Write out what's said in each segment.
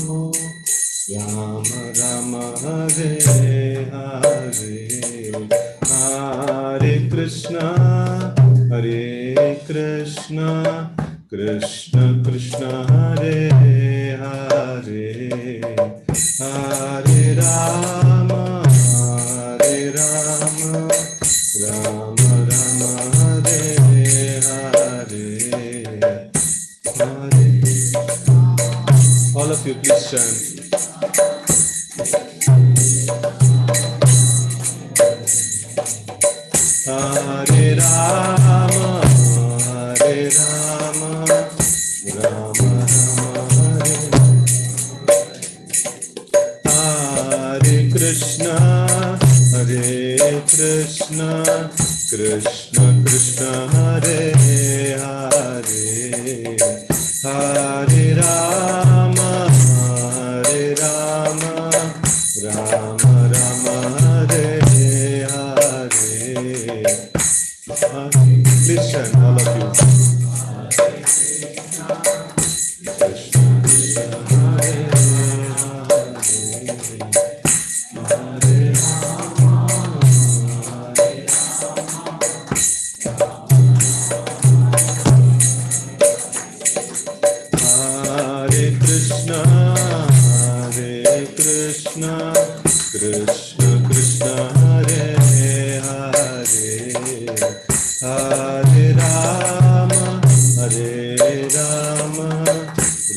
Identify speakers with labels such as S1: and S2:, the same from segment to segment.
S1: Ram Ram Hare Hare, Hare Krishna Krishna Krishna Hare Hare, Hare Rama Rama Rama Hare Hare, Hare. All of you please chant. Hare Rama Rama Rama Hare Krishna Krishna Krishna Hare Hare, Hare Rama Rama Rama Hare Hare. Please chant, all of you. Krishna Krishna Hare Hare, Hare Krishna Krishna Krishna Hare Hare, Hare Rama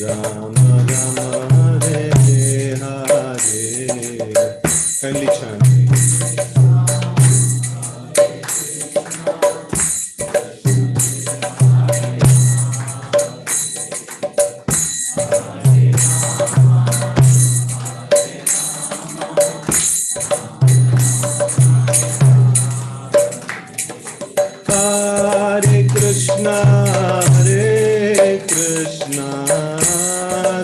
S1: Rama Rama Hare Hare. Kindly chant. Hare Krishna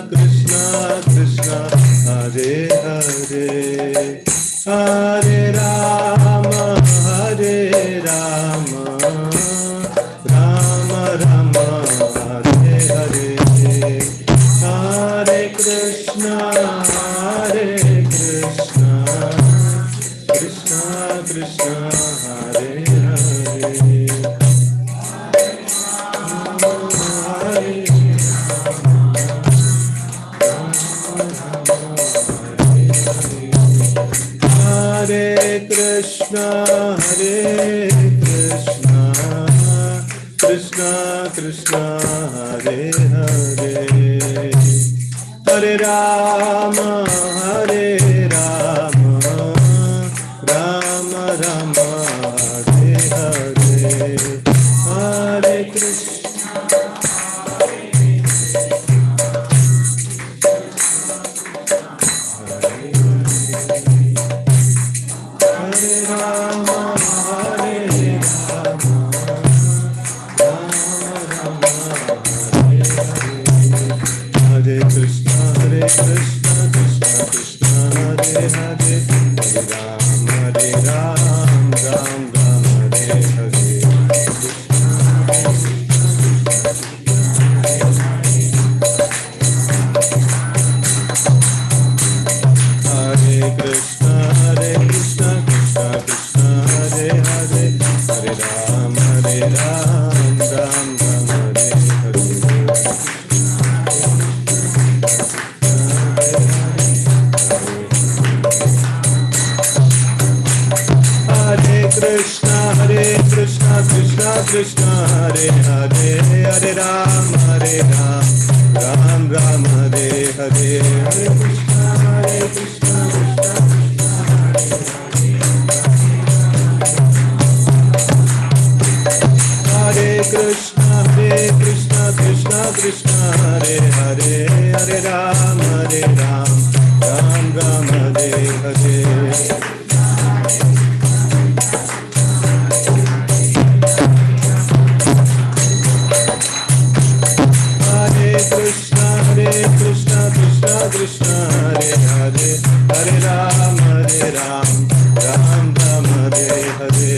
S1: Krishna Krishna Hare Hare, Hare Rama Rama Rama Hare Hare, Hare Krishna Krishna Krishna Hare Hare, Hare Krishna Krishna Krishna Hare Hare, Hare Rama Rama Rama Hare Hare, Hare Krishna Hare Rama Hare Krishna Krishna Krishna Hare Hare, Hare Ram Ram Hare Hare. Hare Krishna Krishna Krishna Hare Hare, Hare Ram Ram Hare Hare. Hare Krishna Krishna Krishna Hare Hare, Hare Ram Ram Hare Hare, Hare Krishna Krishna Hare Krishna Krishna Krishna Hare Hare, Hare Ram Ram Hare Hare. Krishna Krishna Krishna Hare Hare, Hare Ram Ram Hare Hare.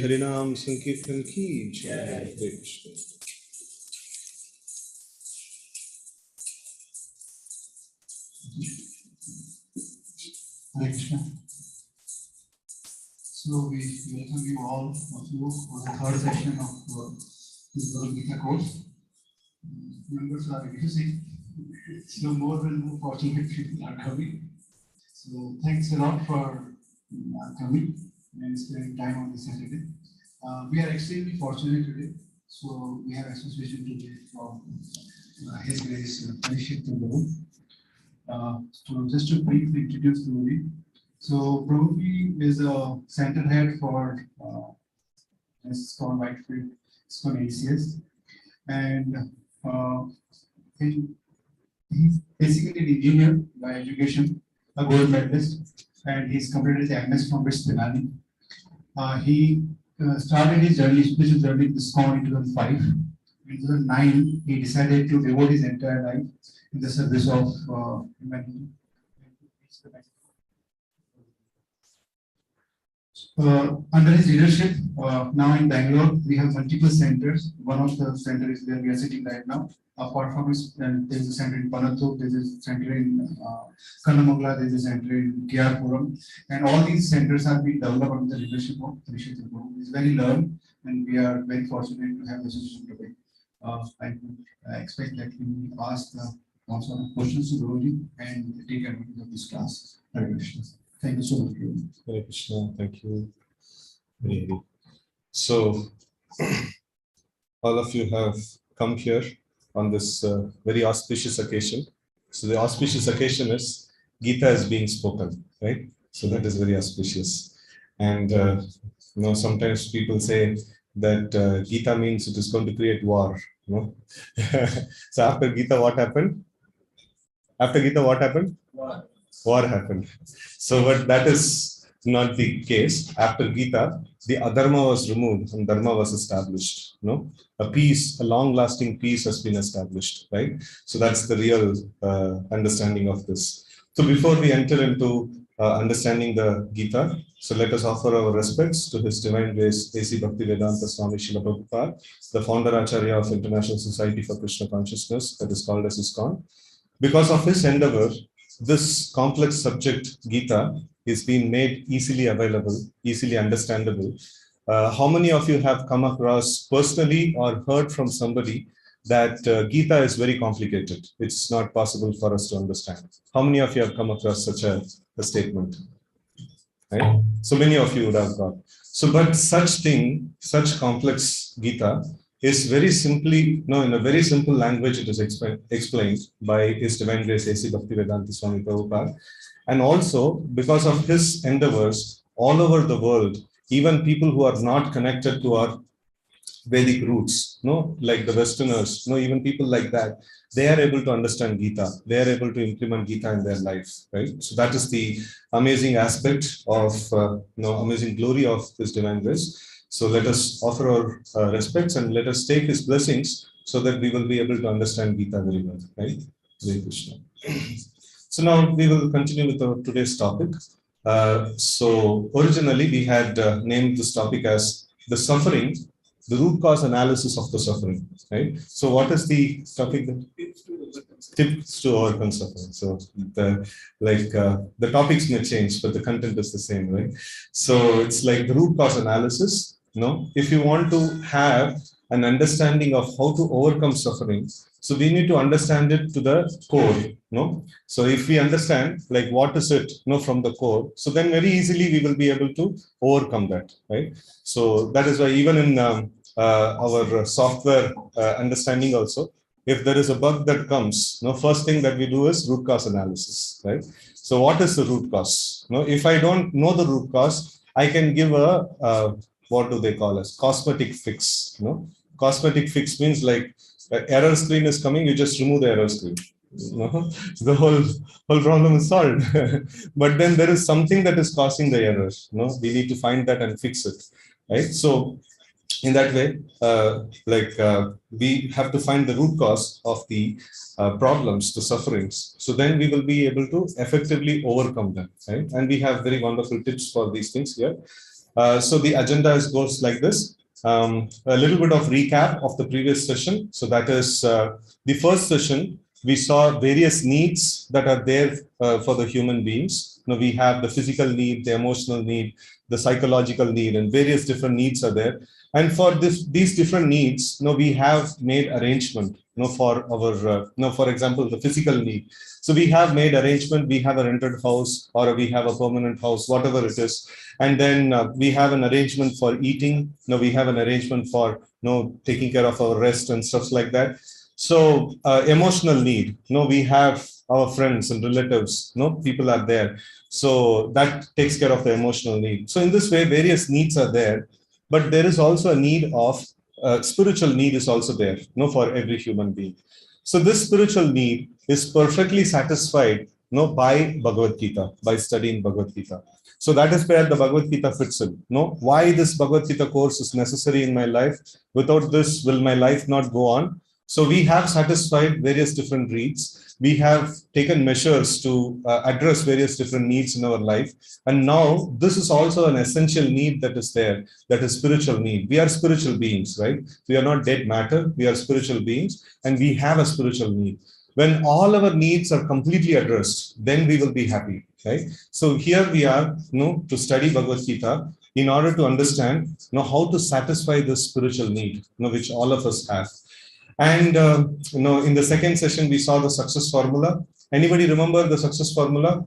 S1: Harinam Sankirtan ki Jai. Hare Krishna.
S2: Hare Krishna. So we welcome you all of you for the third session of this Gita course. Members are reducing, so more and more fortunate people are coming. So thanks a lot for coming and spending time on this Saturday. We are extremely fortunate today. So we have association today from His Grace Harishetra Prabhu. So just to briefly introduce Prabhuji. So Prabhuji is a center head for ISKCON Whitefield, ISKCON ACS, and he's basically an engineer by education, a gold medalist, and he's completed his MS from British Pilani. He started his journey, spiritual journey with ISKCON in 2005. In 2009, he decided to devote his entire life in the service of humanity. Under his leadership, now in Bangalore, we have multiple centers. One of the centers is where we are sitting right now. Apart from this, there's a center in Panathu, there's a center in Kannamangala, there's a center in Kiarapuram, and all these centers have been developed under the leadership of Harishetra Prabhu. He's very learned, and we are very fortunate to have this association today. I expect that we ask all sort of questions to Guruji and take advantage of this class. Hare Krishna. Thank you so much.
S1: Hare Krishna. Thank you. So, all of you have come here on this very auspicious occasion. So, the auspicious occasion is Gita is being spoken, right? So, that is very auspicious. And, sometimes people say that Gita means it is going to create war. No? So, after Gita, what happened? After Gita, what happened? War happened. So, but that is not the case. After Gita, the adharma was removed and dharma was established. No, a peace, a long-lasting peace has been established, right? So that's the real understanding of this. So before we enter into understanding the Gita, so let us offer our respects to His Divine Grace A.C. Bhaktivedanta Swami Srila Prabhupada, the founder Acharya of International Society for Krishna Consciousness, that is called as ISKCON. Because of his endeavor, this complex subject, Gita, is being made easily available, easily understandable. How many of you have come across personally or heard from somebody that Gita is very complicated? It's not possible for us to understand. How many of you have come across such a statement? Right? So many of you would have got. So, but such complex Gita is very simply, in a very simple language, it is explained by His Divine Grace A.C. Bhaktivedanta Swami Prabhupada. And also, because of his endeavors all over the world, even people who are not connected to our Vedic roots, like the Westerners, even people like that, they are able to understand Gita. They are able to implement Gita in their life, right? So that is the amazing aspect of, amazing glory of His Divine Grace. So let us offer our respects and let us take His blessings so that we will be able to understand Gita very well, right? Hare Krishna. So now we will continue with our today's topic. So originally we had named this topic as the suffering, the root cause analysis of the suffering, right? So what is the topic? Tips to overcome suffering. So the topics may change, but the content is the same, right? So it's like the root cause analysis. If you want to have an understanding of how to overcome suffering, so we need to understand it to the core. So if we understand like what is it, from the core, so then very easily we will be able to overcome that, right? So that is why even in our software understanding also, if there is a bug that comes, first thing that we do is root cause analysis, right? So what is the root cause? If I don't know the root cause, I can give a what do they call as cosmetic fix. Cosmetic fix means like error screen is coming, you just remove the error screen. The whole problem is solved. But then there is something that is causing the error. We need to find that and fix it, right? So in that way, we have to find the root cause of the problems, the sufferings. So then we will be able to effectively overcome them, right? And we have very wonderful tips for these things here. So the agenda goes like this. A little bit of recap of the previous session. So that is the first session. We saw various needs that are there for the human beings. We have the physical need, the emotional need, the psychological need, and various different needs are there. And for these different needs, we have made arrangement, for our, for example, the physical need. So we have made arrangement. We have a rented house or we have a permanent house, whatever it is. And then we have an arrangement for eating. We have an arrangement for taking care of our rest and stuff like that. So emotional need. We have our friends and relatives. People are there. So that takes care of the emotional need. So in this way, various needs are there, but there is also a need of spiritual need is also there. For every human being. So this spiritual need is perfectly satisfied. By Bhagavad Gita, by studying Bhagavad Gita. So that is where the Bhagavad Gita fits in. Why this Bhagavad Gita course is necessary in my life. Without this, will my life not go on? So we have satisfied various different needs. We have taken measures to address various different needs in our life. And now this is also an essential need that is there, that is spiritual need. We are spiritual beings, right? We are not dead matter. We are spiritual beings and we have a spiritual need. When all our needs are completely addressed, then we will be happy, right? So here we are, to study Bhagavad Gita in order to understand, how to satisfy this spiritual need, which all of us have. And, in the second session, we saw the success formula. Anybody remember the success formula?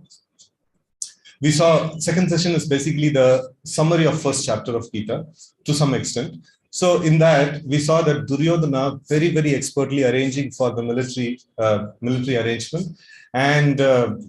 S1: We saw second session is basically the summary of first chapter of Gita to some extent. So in that, we saw that Duryodhana very, very expertly arranging for the military arrangement and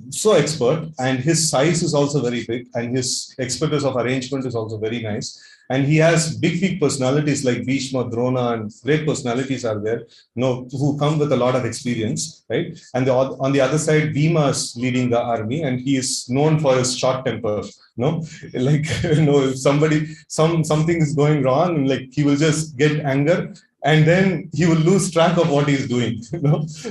S1: so expert, and his size is also very big and his expertise of arrangement is also very nice. And he has big personalities like Bhishma, Drona, and great personalities are there, who come with a lot of experience, right? And on the other side, Bhima is leading the army, and he is known for his short temper. Like if something is going wrong, like he will just get anger, and then he will lose track of what he's doing.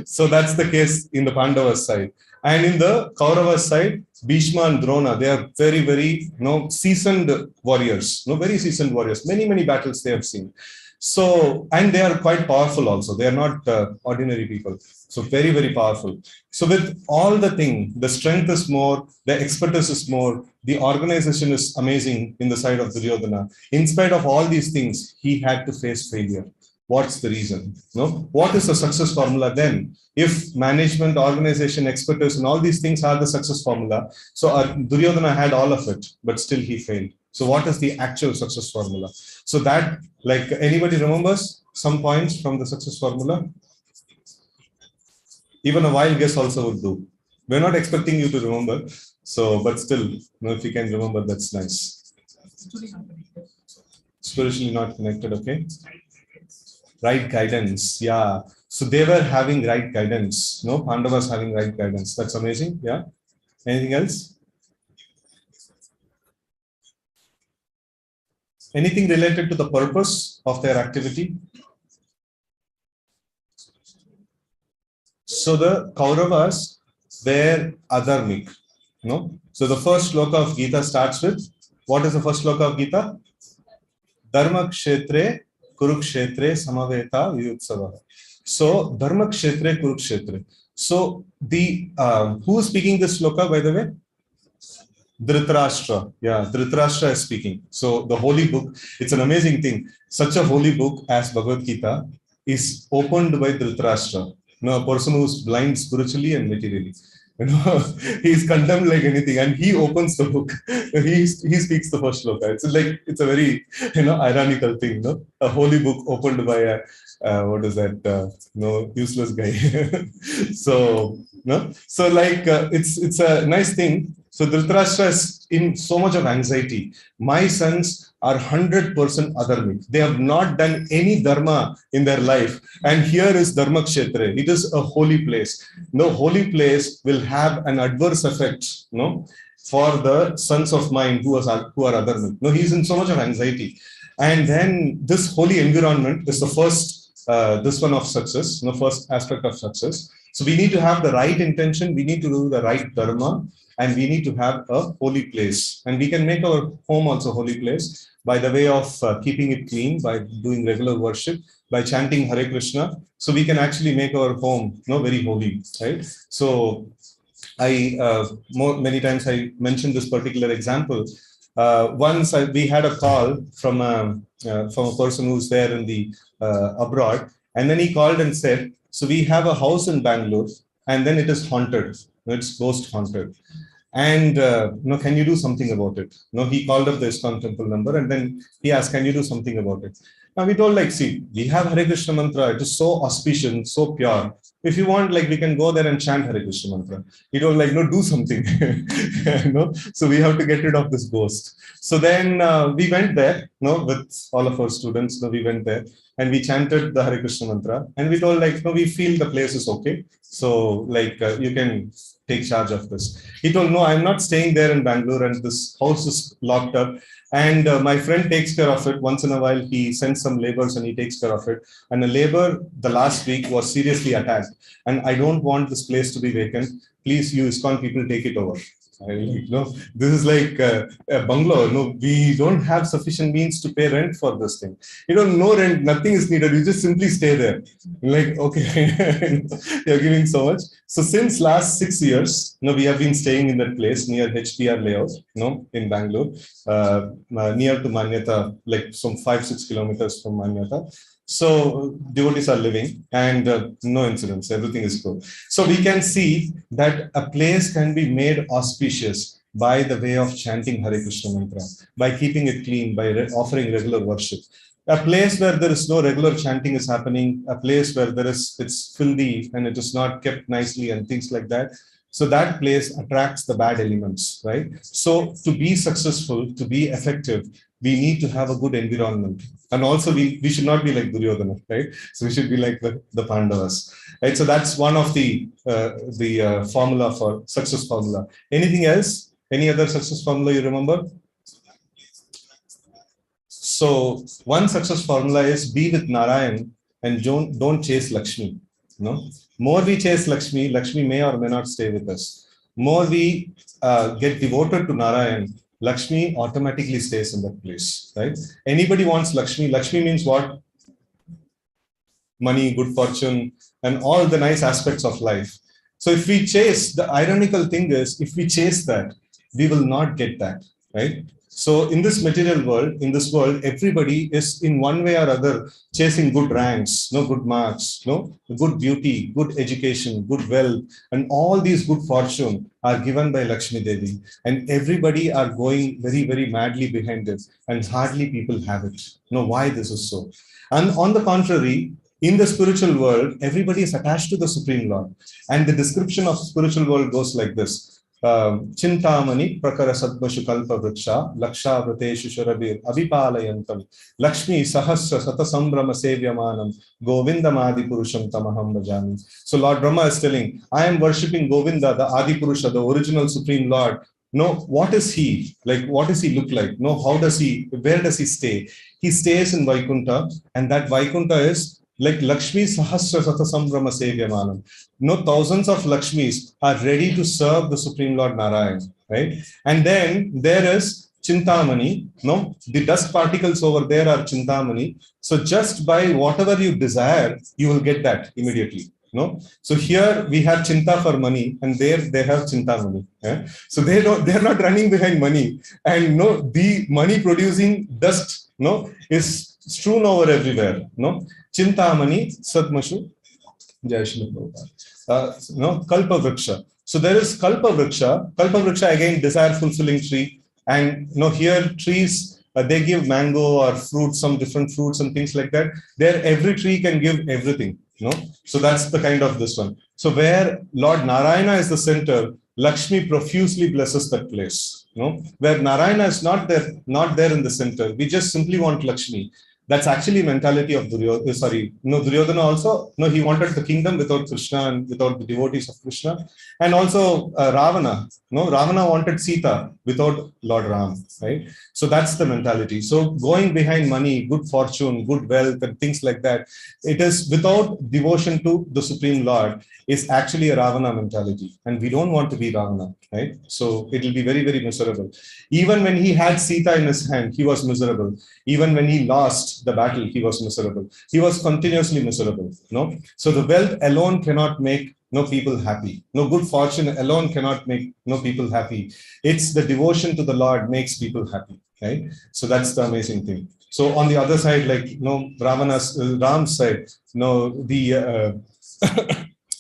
S1: So that's the case in the Pandavas side. And in the Kauravas side, Bhishma and Drona, they are very, very seasoned warriors, very seasoned warriors. Many battles they have seen. So, and they are quite powerful also. They are not ordinary people. So very, very powerful. So with all the thing, the strength is more, the expertise is more, the organization is amazing in the side of Duryodhana. In spite of all these things, he had to face failure. What's the reason? What is the success formula then? If management, organization, expertise, and all these things are the success formula, so Duryodhana had all of it, but still he failed. So what is the actual success formula? So that, like, anybody remembers some points from the success formula? Even a wild guess also would do. We're not expecting you to remember. So, but still, if you can remember, that's nice. Spiritually not connected, okay? Right guidance, yeah. So they were having right guidance. Pandavas having right guidance. That's amazing, yeah. Anything else? Anything related to the purpose of their activity? So the Kauravas were adharmic. So the first sloka of Gita starts with, what is the first sloka of Gita? Dharma kshetre Kurukshetre Samaveta Viyutsava. So Dharma Kshetre Kurukshetre. So the who is speaking this sloka, by the way? Dhritarashtra. Yeah, Dhritarashtra is speaking. So the holy book, it's an amazing thing. Such a holy book as Bhagavad Gita is opened by Dhritarashtra. A person who's blind spiritually and materially. He's condemned like anything, and he opens the book. He speaks the first shloka. It's a very ironical thing. A holy book opened by a what is that? Useless guy. So it's a nice thing. So Dhritarashtra is in so much of anxiety. My sons are 100% adharmic. They have not done any dharma in their life. And here is Dharma Kshetra. It is a holy place. No holy place will have an adverse effect, for the sons of mine who are adharmic. He's in so much of anxiety. And then this holy environment is the first, this one of success, first aspect of success. So we need to have the right intention, we need to do the right dharma, and we need to have a holy place. And we can make our home also holy place by the way of keeping it clean, by doing regular worship, by chanting Hare Krishna. So we can actually make our home, very holy, right? So many times I mentioned this particular example. Once we had a call from a person who's there in the abroad, and then he called and said, "So we have a house in Bangalore, and then it is haunted. It's ghost haunted. And can you do something about it?" He called up the ISKCON temple number, and then he asked, "Can you do something about it?" Now we told, like, see, we have Hare Krishna mantra. It is so auspicious, so pure. If you want, like, we can go there and chant Hare Krishna mantra. He told, like, no, do something. So we have to get rid of this ghost. So then we went there, with all of our students. We went there and we chanted the Hare Krishna mantra. And we told, like, no, we feel the place is okay. So, like, you can take charge of this. He told, no, I'm not staying there in Bangalore, and this house is locked up. And my friend takes care of it. Once in a while, he sends some laborers and he takes care of it. And a labor the last week was seriously attacked. And I don't want this place to be vacant. Please, you ISKCON people, take it over. This is like a bungalow. No, we don't have sufficient means to pay rent for this thing. No rent, nothing is needed. You just simply stay there. Like, okay, you're giving so much. So since last 6 years, we have been staying in that place near HPR layout, in Bangalore, near to Manyata, like some 5-6 kilometers from Manyata. So devotees are living, and no incidents, everything is good. So we can see that a place can be made auspicious by the way of chanting Hare Krishna mantra, by keeping it clean, by offering regular worship. A place where there is no regular chanting is happening, a place where it's filthy and it is not kept nicely and things like that. So that place attracts the bad elements, right? So to be successful, to be effective, we need to have a good environment. And also we should not be like Duryodhana, right? So we should be like the Pandavas, right? So that's one of the formula for success formula. Anything else? Any other success formula you remember? So one success formula is be with Narayan and don't chase Lakshmi. More we chase Lakshmi, Lakshmi may or may not stay with us. More we get devoted to Narayan, Lakshmi automatically stays in that place, right? Anybody wants Lakshmi. Lakshmi means what? Money, good fortune, and all the nice aspects of life. So if we chase, the ironical thing is, if we chase that, we will not get that, right? So in this material world, everybody is in one way or other chasing good ranks, good marks, good beauty, good education, good wealth, and all these good fortune are given by Lakshmi Devi. And everybody are going very, very madly behind it, and hardly people have it. Why this is so? And on the contrary, in the spiritual world, everybody is attached to the Supreme Lord. And the description of spiritual world goes like this. Chintamani prakara sadmashu kalpa vriksha laksha vrateshu sharabir abhipalayantam Lakshmi sahasra satasambrama sevyamanam Govindam adi purusham tamaham bhajami. So Lord Brahma is telling, I am worshipping Govinda, the Adi Purusha, the original Supreme Lord. What is he? Like, what does he look like? Where does he stay? He stays in Vaikuntha, and that Vaikuntha is like Lakshmi Sahasra Satasambrama Sevyamanam. Thousands of Lakshmis are ready to serve the Supreme Lord Narayan, right? And then there is Chintamani. The dust particles over there are Chintamani. So just by whatever you desire, you will get that immediately. So here we have Chinta for money, and there they have Chintamani. So they're not running behind money, and the money producing dust is strewn over everywhere. Chintamani Sadmashu Jai Shri Prabhupada. Kalpa Vriksha. So there is Kalpa Vriksha. Kalpa Vriksha, again, desire fulfilling tree. And here trees, they give mango or fruits, some different fruits and things like that. There, every tree can give everything. So that's the kind of this one. So where Lord Narayana is the center, Lakshmi profusely blesses that place. Where Narayana is not there in the center, we just simply want Lakshmi. That's actually mentality of Duryodhana. Sorry, no, Duryodhana also, no, he wanted the kingdom without Krishna and without the devotees of Krishna. And also Ravana, no, Ravana wanted Sita without Lord Ram, right? So that's the mentality. So going behind money, good fortune, good wealth, and things like that, it is without devotion to the Supreme Lord is actually a Ravana mentality. And we don't want to be Ravana, right? So it will be very, very miserable. Even when he had Sita in his hand, he was miserable. Even when he lost the battle, he was miserable. He was continuously miserable. No, so the wealth alone cannot make no people happy. No good fortune alone cannot make no people happy. It's the devotion to the Lord makes people happy, right? So that's the amazing thing. So on the other side, like no Ravana's Ram's side, no the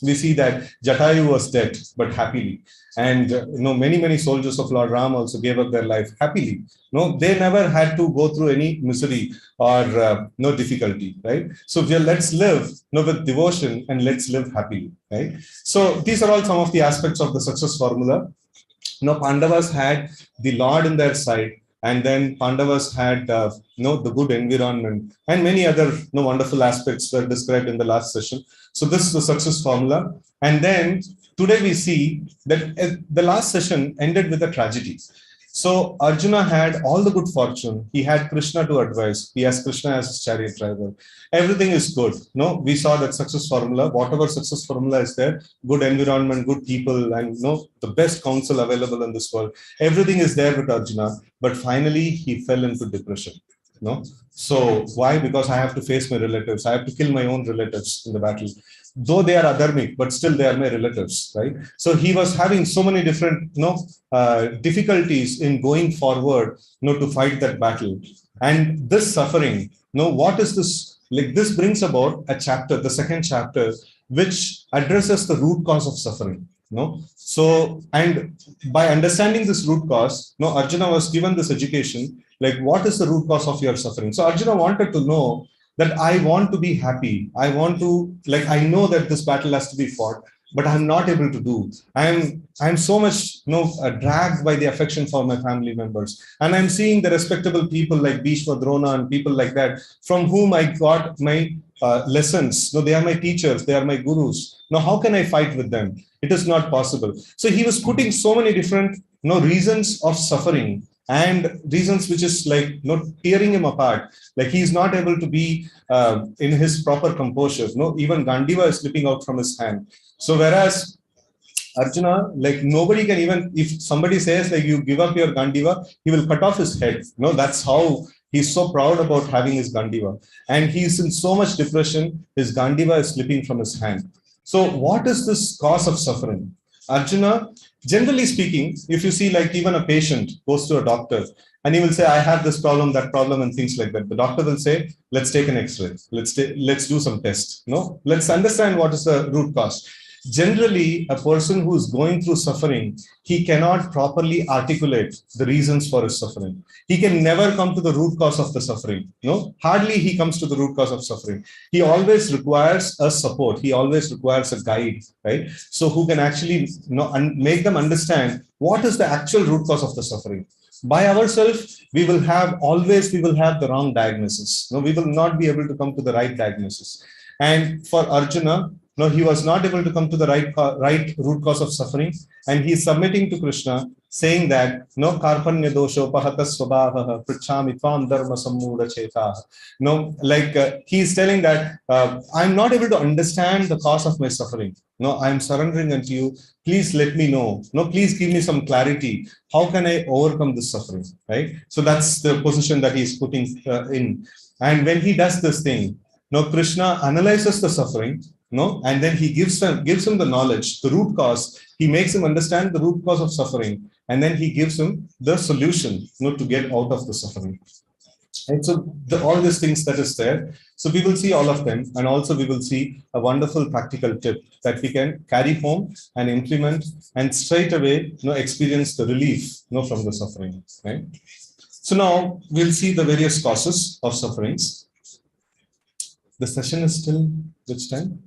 S1: we see that Jatayu was dead but happily, and many soldiers of Lord Ram also gave up their life happily. No, they never had to go through any misery or no difficulty, right? So let's live with devotion and let's live happily, right? So these are all some of the aspects of the success formula. Pandavas had the Lord in their side, and then Pandavas had the good environment, and many other wonderful aspects were described in the last session. So this is the success formula. And then today we see that the last session ended with a tragedy. So Arjuna had all the good fortune. He had Krishna to advise. He has Krishna as his chariot driver. Everything is good. No, we saw that success formula. Whatever success formula is there, good environment, good people, and the best counsel available in this world. Everything is there with Arjuna. But finally, he fell into depression. No, so why? Because I have to face my relatives. I have to kill my own relatives in the battle. Though they are adharmic, but still they are my relatives, right? So he was having so many different, difficulties in going forward, to fight that battle. And this suffering, what is this? Like this brings about a chapter, the second chapter, which addresses the root cause of suffering. So, and by understanding this root cause, Arjuna was given this education, like what is the root cause of your suffering? So Arjuna wanted to know that I want to be happy. I want to, I know that this battle has to be fought, but I'm not able to do. I'm so much, dragged by the affection for my family members. And I'm seeing the respectable people like Bhishma, Drona, and people like that, from whom I got my lessons. They are my teachers. They are my gurus. Now, how can I fight with them? It is not possible. So he was putting so many different, reasons of suffering and reasons which is tearing him apart. Like he's not able to be in his proper composure. Even Gandiva is slipping out from his hand. So whereas Arjuna, nobody can, even if somebody says you give up your Gandiva, he will cut off his head. That's how he's so proud about having his Gandiva. And he's in so much depression, his Gandiva is slipping from his hand. So what is this cause of suffering? Arjuna, generally speaking, if you see even a patient goes to a doctor and he will say, I have this problem, that problem, and things like that. The doctor will say, let's take an X-ray. Let's do some tests. Let's understand what is the root cause. Generally, a person who is going through suffering, he cannot properly articulate the reasons for his suffering. He can never come to the root cause of the suffering. Hardly he comes to the root cause of suffering. He always requires a support. He always requires a guide, right? So who can actually make them understand what is the actual root cause of the suffering. By ourselves, we will have the wrong diagnosis. We will not be able to come to the right diagnosis. And for Arjuna, he was not able to come to the right root cause of suffering, and he is submitting to Krishna, saying that karpanya dosho pahata swabhavaha prichami tvam dharma sammuda chetaha. He is telling that I'm not able to understand the cause of my suffering. I'm surrendering unto you. Please let me know. Please give me some clarity. How can I overcome this suffering? Right. So that's the position that he is putting in. And when he does this thing, Krishna analyzes the suffering. And then he gives him the knowledge, the root cause. He makes him understand the root cause of suffering, and then he gives him the solution, to get out of the suffering. And so all these things that is there. So we will see all of them, and also we will see a wonderful practical tip that we can carry home and implement, and straight away, experience the relief, from the suffering. Right. So now we'll see the various causes of sufferings. The session is still which time?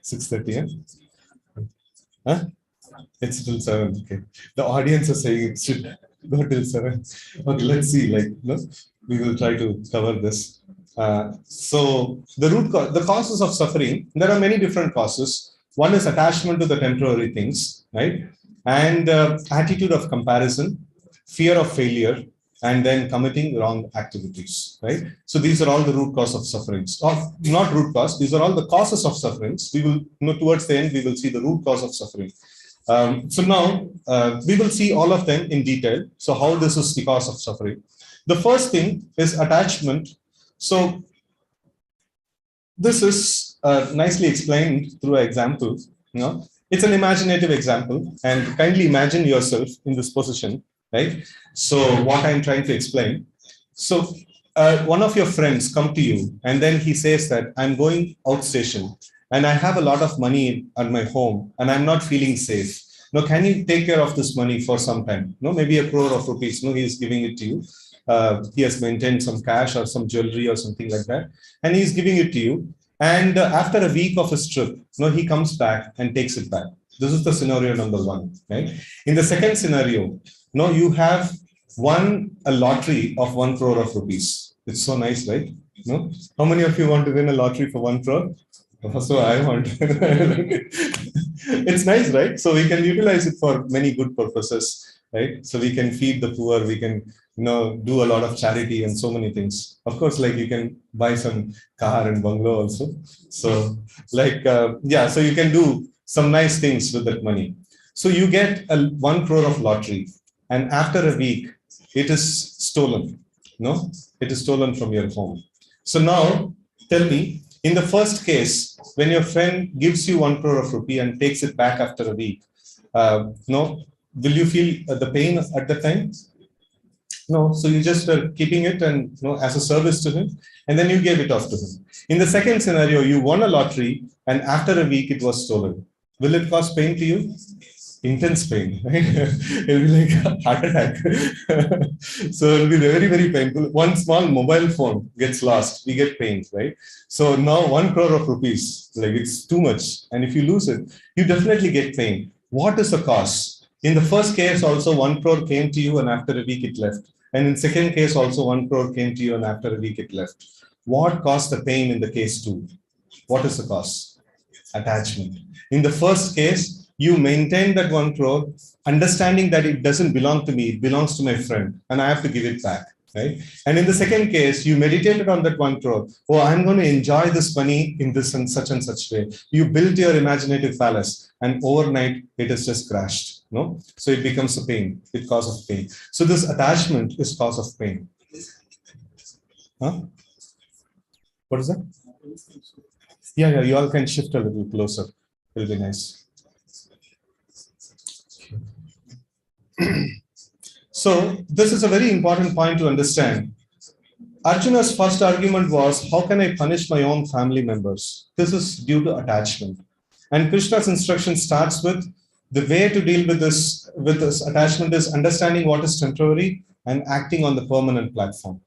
S1: 6:30. Huh? It's till 7. Okay. The audience is saying it should go till 7. Okay, let's see. we will try to cover this. So the causes of suffering, there are many different causes. One is attachment to the temporary things, right? And attitude of comparison, fear of failure, and then committing wrong activities, right? So these are all the root cause of sufferings, or not root cause. These are all the causes of sufferings. We will, towards the end, we will see the root cause of suffering. So now we will see all of them in detail. So how this is the cause of suffering. The first thing is attachment. So this is nicely explained through an example. It's an imaginative example, and kindly imagine yourself in this position, right? So what I'm trying to explain. So one of your friends come to you, and then he says that I'm going outstation, and I have a lot of money at my home, and I'm not feeling safe. Now, can you take care of this money for some time? No, maybe 1 crore of rupees. No, he is giving it to you. He has maintained some cash or some jewelry or something like that, and he's giving it to you. And after a week of his trip, he comes back and takes it back. This is the scenario number one, right? In the second scenario, you have won a lottery of 1 crore of rupees. It's so nice, right? No, how many of you want to win a lottery for 1 crore? So I want. It's nice, right? So we can utilize it for many good purposes, right? So we can feed the poor, we can do a lot of charity and so many things. Of course, like you can buy some car and bungalow also. So like, so you can do some nice things with that money. So you get a 1 crore of lottery, and after a week, it is stolen. No, it is stolen from your home. So now tell me, in the first case, when your friend gives you 1 crore of rupee and takes it back after a week, will you feel the pain at the time? No, so you just were keeping it and as a service to him, and then you gave it off to him. In the second scenario, you won a lottery, and after a week it was stolen. Will it cause pain to you? Intense pain, right? It'll be like a heart attack. So it'll be very, very painful. One small mobile phone gets lost, we get pain, right? So now 1 crore of rupees, like it's too much. And if you lose it, you definitely get pain. What is the cause? In the first case, also 1 crore came to you and after a week it left. And in second case, also 1 crore came to you and after a week it left. What caused the pain in the case two? What is the cause? Attachment. In the first case, you maintain that 1 crore, understanding that it doesn't belong to me, it belongs to my friend, and I have to give it back, right? And in the second case, you meditated on that 1 crore. Oh, I'm going to enjoy this money in this and such way. You built your imaginative palace, and overnight it has just crashed. No, so it becomes a pain. It causes pain. So this attachment is cause of pain. Huh? What is that? Yeah, you all can shift a little closer. It'll be nice. So this is a very important point to understand. Arjuna's first argument was, how can I punish my own family members? This is due to attachment. And Krishna's instruction starts with, the way to deal with this attachment is understanding what is temporary and acting on the permanent platform.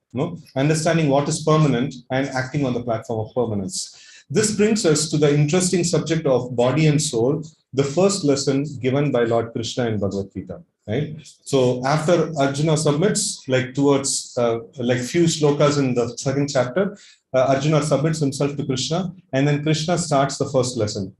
S1: Understanding what is permanent and acting on the platform of permanence. This brings us to the interesting subject of body and soul, the first lesson given by Lord Krishna in Bhagavad Gita. Right? So after Arjuna submits, like towards like few shlokas in the second chapter, Arjuna submits himself to Krishna, and then Krishna starts the first lesson.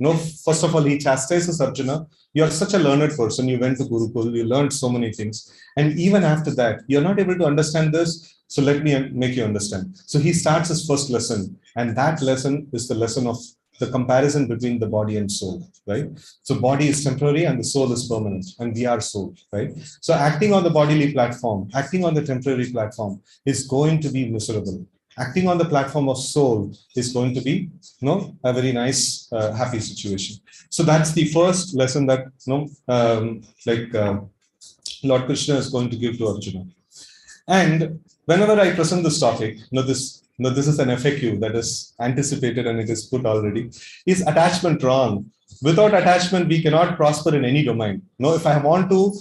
S1: First of all, he chastises Arjuna. You are such a learned person. You went to Gurukul. You learned so many things. And even after that, you're not able to understand this. So let me make you understand. So he starts his first lesson. And that lesson is the lesson of the comparison between the body and soul, right? So body is temporary and the soul is permanent, and we are soul, right? So acting on the bodily platform, acting on the temporary platform is going to be miserable. Acting on the platform of soul is going to be a very nice, happy situation. So that's the first lesson that Lord Krishna is going to give to Arjuna. And whenever I present this topic, this is an FAQ that is anticipated and it is put already. Is attachment wrong? Without attachment, we cannot prosper in any domain. If I want to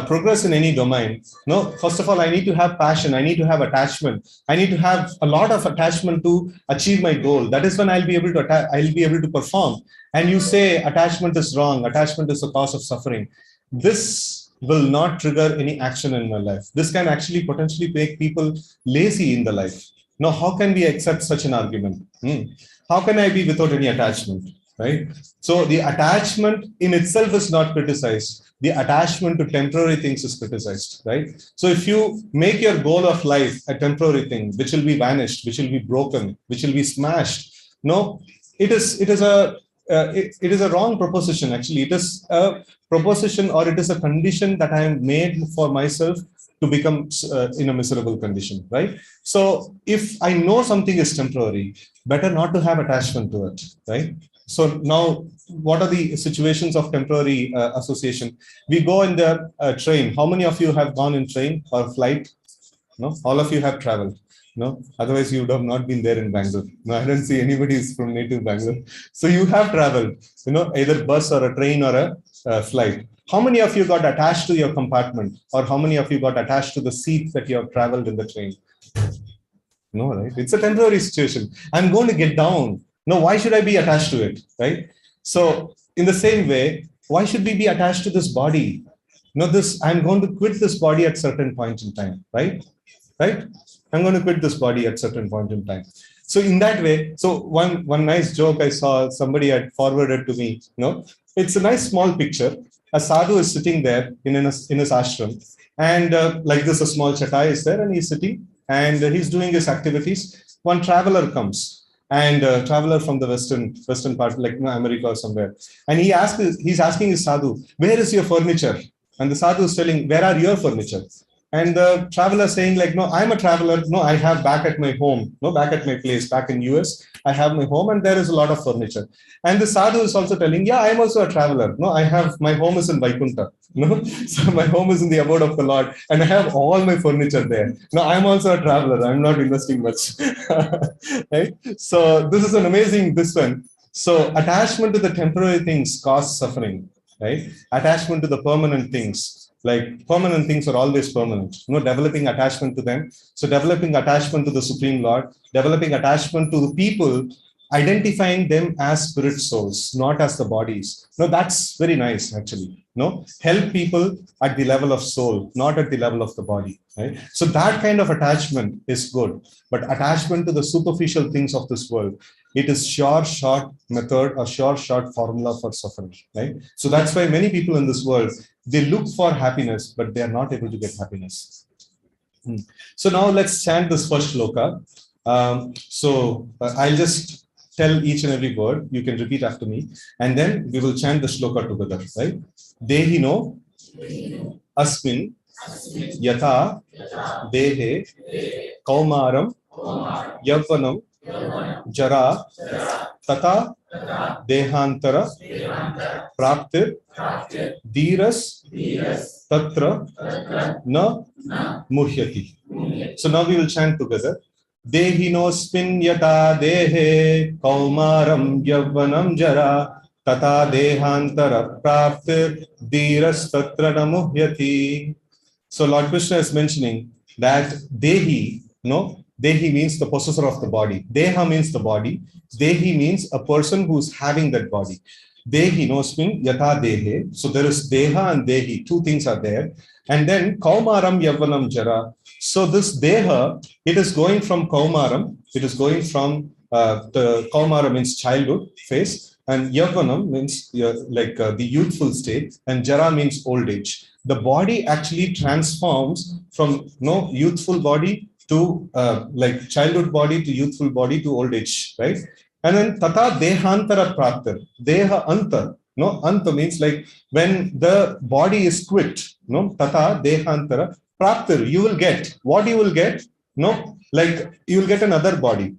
S1: progress in any domain, first of all, I need to have passion. I need to have attachment. I need to have a lot of attachment to achieve my goal. That is when I'll be able to perform. And you say attachment is wrong. Attachment is the cause of suffering. This will not trigger any action in my life. This can actually potentially make people lazy in the life. Now, how can we accept such an argument? How can I be without any attachment? Right? So the attachment in itself is not criticized. The attachment to temporary things is criticized, right? So if you make your goal of life a temporary thing, which will be vanished, which will be broken, which will be smashed, no, it is a wrong proposition. Actually, it is a proposition, or it is a condition that I am made for myself to become in a miserable condition, right? So if I know something is temporary, better not to have attachment to it, right? So now, what are the situations of temporary association? We go in the train. How many of you have gone in train or flight? No, all of you have traveled. No, otherwise you would have not been there in Bangalore. No, I don't see anybody is from native Bangalore. So you have traveled, either bus or a train or a flight. How many of you got attached to your compartment, or how many of you got attached to the seat that you have traveled in the train? No, right? It's a temporary situation. I'm going to get down. No, why should I be attached to it, right? So in the same way, why should we be attached to this body? No, I'm going to quit this body at certain point in time, right? Right? I'm going to quit this body at certain point in time. So in that way, so one nice joke I saw somebody had forwarded to me. It's a nice small picture. A sadhu is sitting there in his ashram, and like this, a small chatai is there, and he's sitting and he's doing his activities. One traveler comes, and traveler from the western part, like America or somewhere, and he's asking his sadhu, "Where is your furniture?" And the sadhu is telling, "Where are your furniture?" And the traveler saying, like, "No, I'm a traveler. No, I have back at my home, no, back at my place, back in US, I have my home, and there is a lot of furniture." And the sadhu is also telling, "Yeah, I'm also a traveler. No, my home is in Vaikuntha. No, so my home is in the abode of the Lord, and I have all my furniture there. No, I'm also a traveler. I'm not investing much." Right? So this is an amazing one. So attachment to the temporary things causes suffering, right? Attachment to the permanent things. Like permanent things are always permanent, developing attachment to them. So developing attachment to the Supreme Lord, developing attachment to the people, identifying them as spirit souls, not as the bodies. No, that's very nice, actually. Help people at the level of soul, not at the level of the body. Right? So that kind of attachment is good, but attachment to the superficial things of this world, it is short method or short formula for suffering. Right? So that's why many people in this world, they look for happiness, but they are not able to get happiness. So now let's chant this first shloka. I'll just tell each and every word. You can repeat after me, and then we will chant the shloka together. Right? Dehino asmin yatha dehe kaumaram yavvanam jara tata dehantara praptir dhiras tatra na muhyati. So now we will chant together. Dehinosmin yata dehe kaumaram yavvanam jara tata dehantara praptir dhiras tatra na muhyati. So Lord Krishna is mentioning that Dehi, Dehi means the possessor of the body. Deha means the body. Dehi means a person who is having that body. Dehi nosmin yata dehe. So there is Deha and Dehi. Two things are there. And then Kaumaram Yavvanam Jara. So this Deha, it is going from Kaumaram. It is going from the Kaumara means childhood phase. And Yavvanam means the youthful state. And Jara means old age. The body actually transforms from youthful body to like childhood body to youthful body to old age, right? And then tata dehantara praptir, deha anta. Anta means like when the body is quit. Tata dehantara praptir. You will get what you will get. Like you will get another body.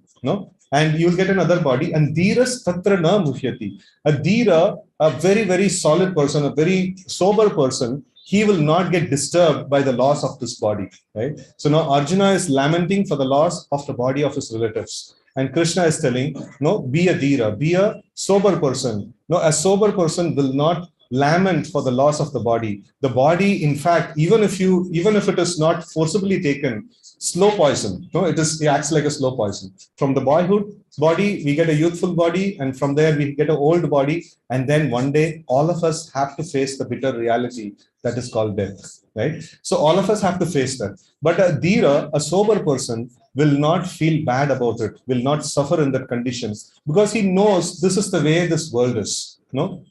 S1: And you will get another body. And dhiras tatra na muhyati. A dhira, a very very solid person, a very sober person, he will not get disturbed by the loss of this body, right? So now Arjuna is lamenting for the loss of the body of his relatives. And Krishna is telling, no, be a dhira, be a sober person. No, a sober person will not lament for the loss of the body. The body, in fact, even if it is not forcibly taken, slow poison. No, it acts like a slow poison. From the boyhood body, we get a youthful body, and from there we get an old body, and then one day all of us have to face the bitter reality that is called death. Right? So all of us have to face that. But a dhira, a sober person, will not feel bad about it, will not suffer in that condition, because he knows this is the way this world is. No,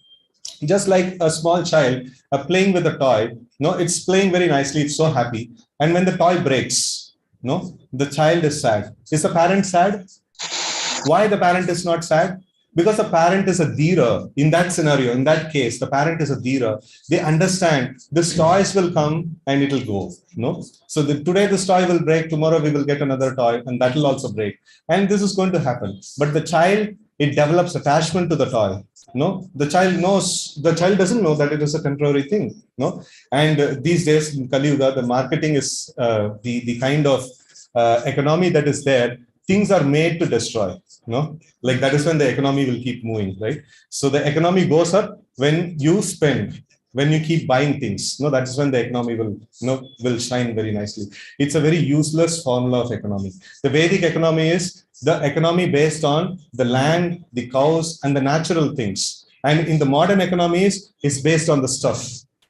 S1: just like a small child playing with a toy. No, it's playing very nicely, it's so happy, and when the toy breaks, no, the child is sad. Is the parent sad? Why the parent is not sad? Because the parent is a dhira. In that scenario, in that case, the parent is a dhira. They understand this toys will come and it will go. No, so today this toy will break, tomorrow we will get another toy, and that will also break, and this is going to happen. But the child, it develops attachment to the toy. No, the child doesn't know that it is a temporary thing. No, and these days in Kali Yuga, the marketing is the kind of economy that is there. Things are made to destroy. No, like that is when the economy will keep moving, right? So the economy goes up when you spend, when you keep buying things. No, that is when the economy will shine very nicely. It's a very useless formula of economy. The Vedic economy is the economy based on the land, the cows, and the natural things. And in the modern economies, it's based on the stuff.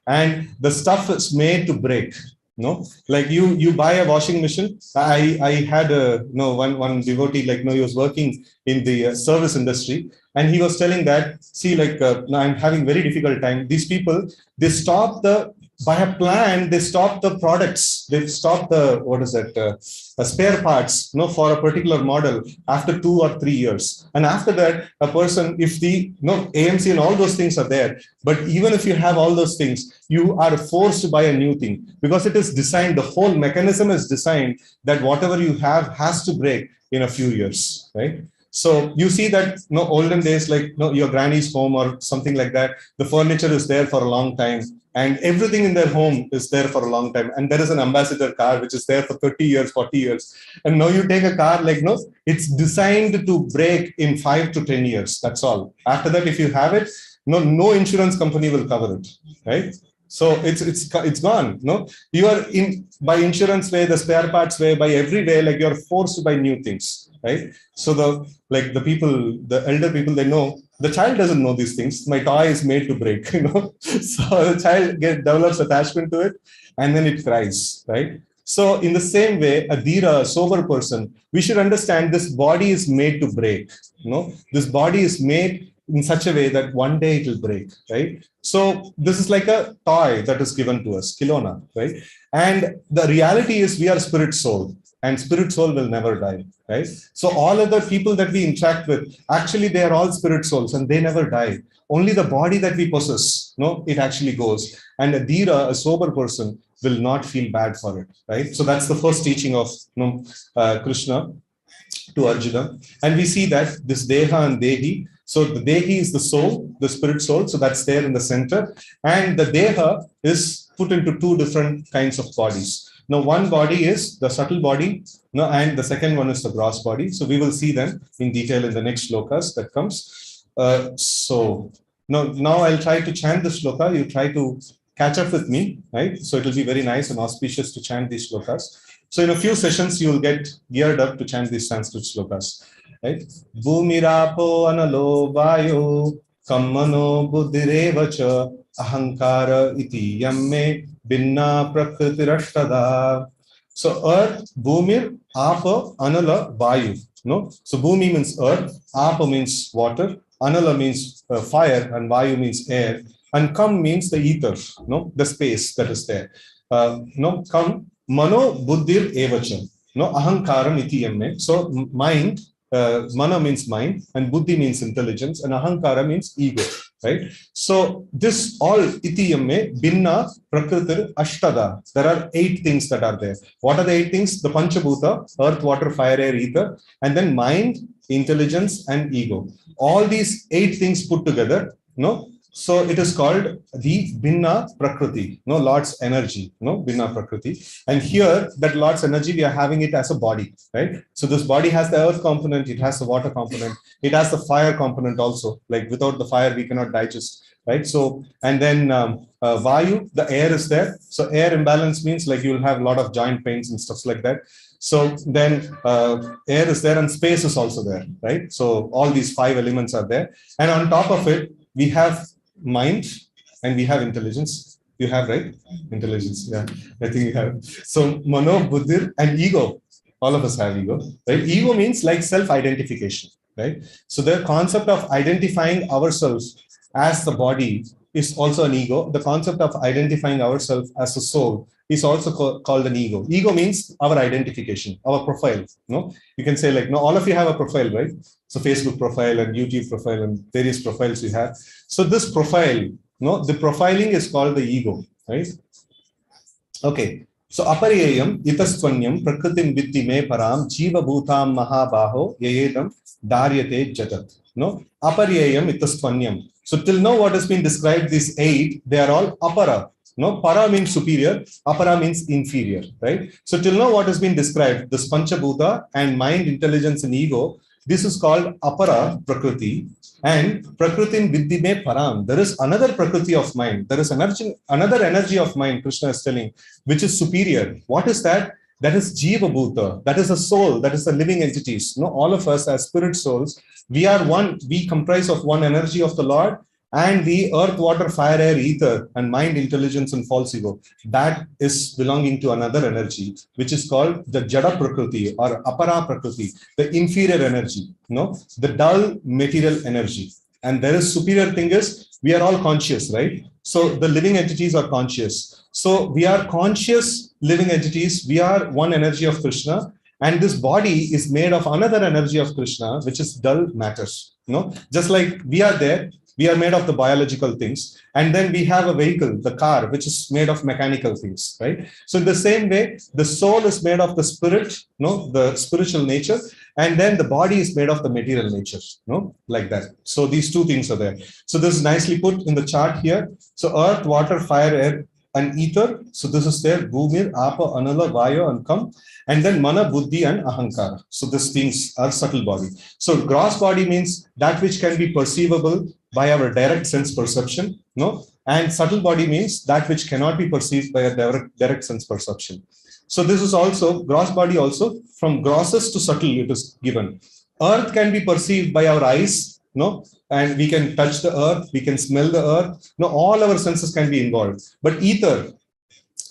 S1: And the stuff is made to break. No, like you buy a washing machine. I had one devotee, like, he was working in the service industry, and he was telling that, see, like, I'm having very difficult time. These people, they stop by a plan, they stop the products, they stop the spare parts, for a particular model after 2 or 3 years. And after that, a person, if the AMC and all those things are there, but even if you have all those things, you are forced to buy a new thing, because it is designed, the whole mechanism is designed that whatever you have has to break in a few years, right? So you see that olden days, like your granny's home or something like that, the furniture is there for a long time, and everything in their home is there for a long time. And there is an ambassador car which is there for 30 years, 40 years. And now you take a car, like, it's designed to break in 5 to 10 years. That's all. After that, if you have it, no insurance company will cover it, right? So it's gone. No, you are by insurance way, the spare parts way, by every way, like you're forced to buy new things, right? So the elder people, they know. The child doesn't know these things. My toy is made to break, So the child develops attachment to it, and then it cries, right? So in the same way, a dhira, a sober person, we should understand this body is made to break. This body is made in such a way that one day it will break, right? So this is like a toy that is given to us, Kilona, right? And the reality is we are spirit soul, and spirit soul will never die, right? So all other people that we interact with, actually they are all spirit souls and they never die. Only the body that we possess, it actually goes. And a dhira, a sober person, will not feel bad for it, right? So that's the first teaching of Krishna to Arjuna. And we see that this deha and dehi. So the dehi is the soul, the spirit soul. So that's there in the center. And the deha is put into 2 different kinds of bodies. Now, one body is the subtle body, and the second one is the gross body. So we will see them in detail in the next shlokas that comes. So now I'll try to chant the shloka. You try to catch up with me, right? So it will be very nice and auspicious to chant these shlokas. So in a few sessions, you will get geared up to chant these Sanskrit shlokas, right? Bhumirapo analo vayo kammano buddhirevacha ahankara iti yamme binna prakritirashtada. So earth, bhumir, apa, anala, vayu. So bhumi means earth, apa means water, anala means fire, and vayu means air, and kam means the ether, the space that is there. Kam mano buddhir evacha. Ahankaram iti yamme. So mind, mana means mind, and buddhi means intelligence, and ahankara means ego, right? So this all iti yamme binna prakritir ashtada. There are 8 things that are there. What are the 8 things? The panchabhuta, earth, water, fire, air, ether, and then mind, intelligence, and ego. All these 8 things put together, so it is called the Binna Prakriti, Lord's energy, Binna Prakriti. And here, that Lord's energy, we are having it as a body, right? So this body has the earth component, it has the water component, it has the fire component also. Like without the fire, we cannot digest right? So, and then Vayu, the air is there. So air imbalance means like you will have a lot of joint pains and stuff like that. So then air is there and space is also there, right? So all these 5 elements are there. And on top of it, we have mind and we have intelligence. You have, right? Intelligence, yeah. I think you have. So Mano, Buddhir, and ego. All of us have ego, right? Ego means like self-identification, right? So the concept of identifying ourselves as the body is also an ego. The concept of identifying ourselves as a soul is also called an ego. Ego means our identification, our profile. No, you can say like, no, all of you have a profile, right? So Facebook profile and YouTube profile and various profiles you have. So this profile, no, the profiling is called the ego, right? Okay. So apariyam itastvanyam prakritim vitti me param jiva bhutam mahabaho yayedam daryate jatat. No, apariyam itastvanyam. So till now what has been described, these 8, they are all apara. No, para means superior, apara means inferior, right? So till now what has been described, this panchabhuta and mind, intelligence and ego, this is called apara prakriti. And prakritim viddhi me param. There is another prakriti of mind. There is another energy of mind, Krishna is telling, which is superior. What is that? That is Jiva Bhuta. That is a soul. That is the living entities. No, all of us as spirit souls, we are one. We comprise of one energy of the Lord, and the earth, water, fire, air, ether, and mind, intelligence, and false ego. That is belonging to another energy, which is called the Jada Prakriti or Apara Prakriti, the inferior energy, no, the dull material energy. And there is superior thing is we are all conscious, right? So the living entities are conscious. So we are conscious living entities. We are one energy of Krishna. And this body is made of another energy of Krishna, which is dull matters. Just like we are there, we are made of the biological things. And then we have a vehicle, the car, which is made of mechanical things, right? So in the same way, the soul is made of the spirit, the spiritual nature. And then the body is made of the material nature, like that. So these 2 things are there. So this is nicely put in the chart here. So earth, water, fire, air, and ether. So this is there, Bhumir, Apa, Anala, Vayu, and Kam. And then Mana, Buddhi, and Ahankara. So these things are subtle body. So gross body means that which can be perceivable by our direct sense perception, and subtle body means that which cannot be perceived by a direct sense perception. So this is also gross body also from grossest to subtle it is given. Earth can be perceived by our eyes, and we can touch the earth, we can smell the earth, all our senses can be involved. But ether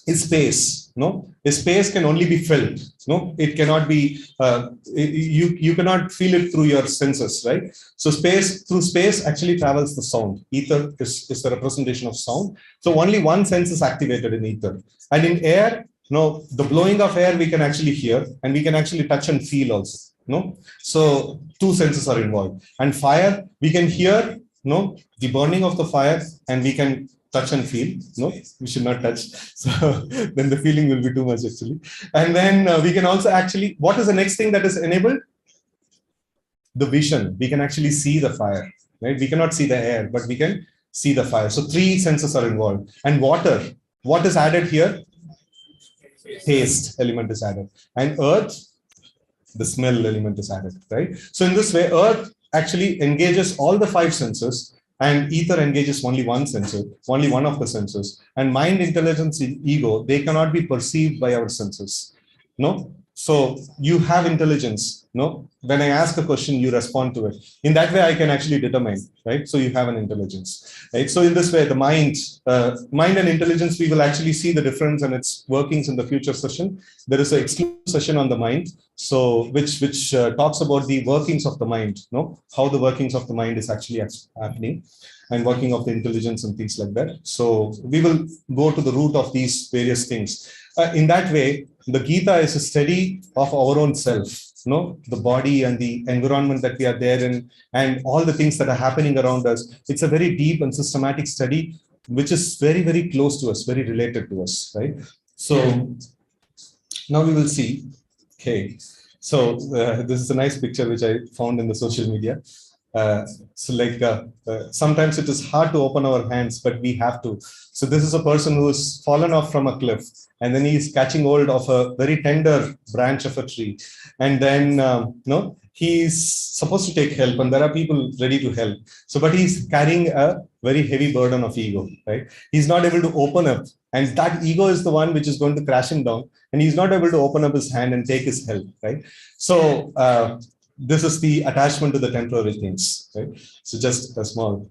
S1: is space. A space can only be felt. It cannot be. You cannot feel it through your senses, right? So through space actually travels the sound. Ether is the representation of sound. So only one sense is activated in ether. And in air, the blowing of air we can actually hear, and we can actually touch and feel also. So 2 senses are involved. And fire, we can hear, the burning of the fire, and we can touch and feel. We should not touch. So then the feeling will be too much actually. And then we can also actually, what is the next thing that is enabled? The vision. We can actually see the fire, right? We cannot see the air, but we can see the fire. So 3 senses are involved. And water, what is added here? Taste element is added. And earth, the smell element is added, right? So in this way, earth actually engages all the 5 senses, and ether engages only one sensor, only one of the senses. And mind, intelligence, ego, they cannot be perceived by our senses. So you have intelligence. When I ask a question, you respond to it. In that way, I can actually determine, right? So you have an intelligence, right? So in this way, the mind and intelligence, we will actually see the difference and its workings in the future session. There is an exclusive session on the mind, so which talks about the workings of the mind, how the workings of the mind is actually happening, and working of the intelligence and things like that. So we will go to the root of these various things. In that way, the Gita is a study of our own self, the body and the environment that we are there in, and all the things that are happening around us. It's a very deep and systematic study, which is very, very close to us, very related to us, right? So now we will see. Okay, so this is a nice picture which I found in the social media. Sometimes it is hard to open our hands, but we have to. So this is a person who has fallen off from a cliff, and then he's catching hold of a very tender branch of a tree, and then he's supposed to take help, and there are people ready to help. So but he's carrying a very heavy burden of ego, right? He's not able to open up, and that ego is the one which is going to crash him down, and he's not able to open up his hand and take his help, right? So this is the attachment to the temporary things, right? So just a small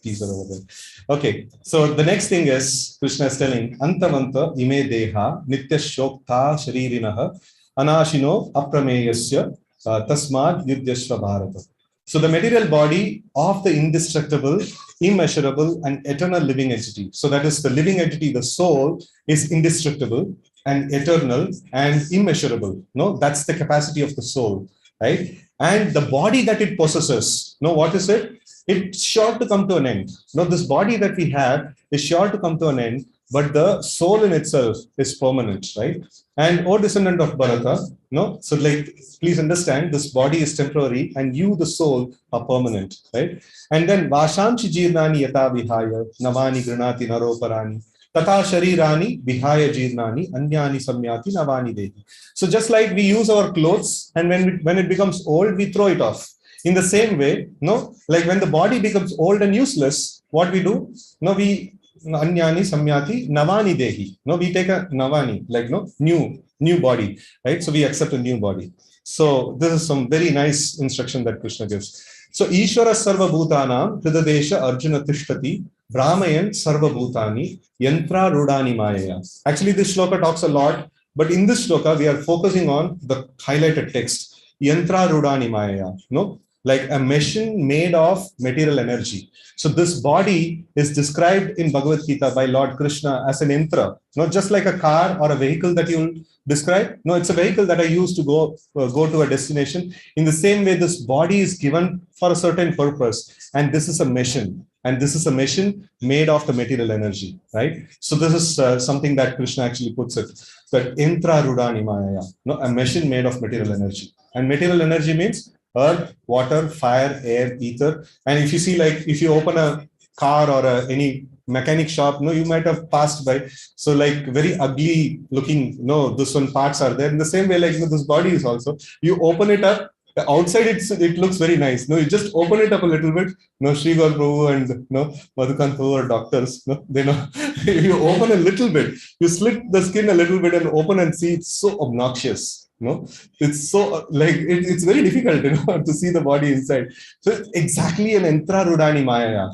S1: teaser over there. Okay, so the next thing is Krishna is telling Antavanta ime deha nitya shokta sharirinaha anashino aprameyasya tasmad yudyashva bharata. So the material body of the indestructible, immeasurable, and eternal living entity. So that is the living entity, the soul is indestructible and eternal and immeasurable. No, that's the capacity of the soul, right? And the body that it possesses, no, what is it? It's sure to come to an end. No, this body that we have is sure to come to an end, but the soul in itself is permanent, right? And O descendant of Bharata, no, so like, please understand, this body is temporary and you, the soul, are permanent, right? And then Vashamchi Jirnani Yata Vihaya, Navani Granati Naroparani, Tata Sharirani Vihaya Jirnani, Anyani Samyati Navani Dehi. So just like we use our clothes and when it becomes old, we throw it off. In the same way, no, like when the body becomes old and useless, what we do? No, we Anyani Samyati Navani Dehi. No, we take a Navani, like no new body, right? So we accept a new body. So this is some very nice instruction that Krishna gives. So Ishvara Sarva Bhutanam Hridadesha Arjuna Tishtati Brahmayan Sarva Bhutani Yantra Rudani Maya. Actually, this shloka talks a lot, but in this shloka we are focusing on the highlighted text. Yantra Rudani Maya. No, like a machine made of material energy. So this body is described in Bhagavad Gita by Lord Krishna as an yantra, not just like a car or a vehicle that you will describe. No, it's a vehicle that I use to go to a destination. In the same way, this body is given for a certain purpose, and this is a machine. And this is a machine made of the material energy, right? So this is something that Krishna actually puts it, that yantra rudani maya, no, a machine made of material energy. And material energy means earth, water, fire, air, ether. And if you see, like, if you open a car or any mechanic shop, no, you might have passed by. So like very ugly looking, no, this one parts are there. In the same way, like, you know, this body is also, you open it up, the outside it looks very nice. No, you just open it up a little bit. No, Srigol Prabhu and no Madhukant Prabhu are doctors. No, they know. If you open a little bit, you slit the skin a little bit and open and see, it's so obnoxious. No, it's so like it's very difficult, you know, to see the body inside. So exactly an Yantra Rudani Maya.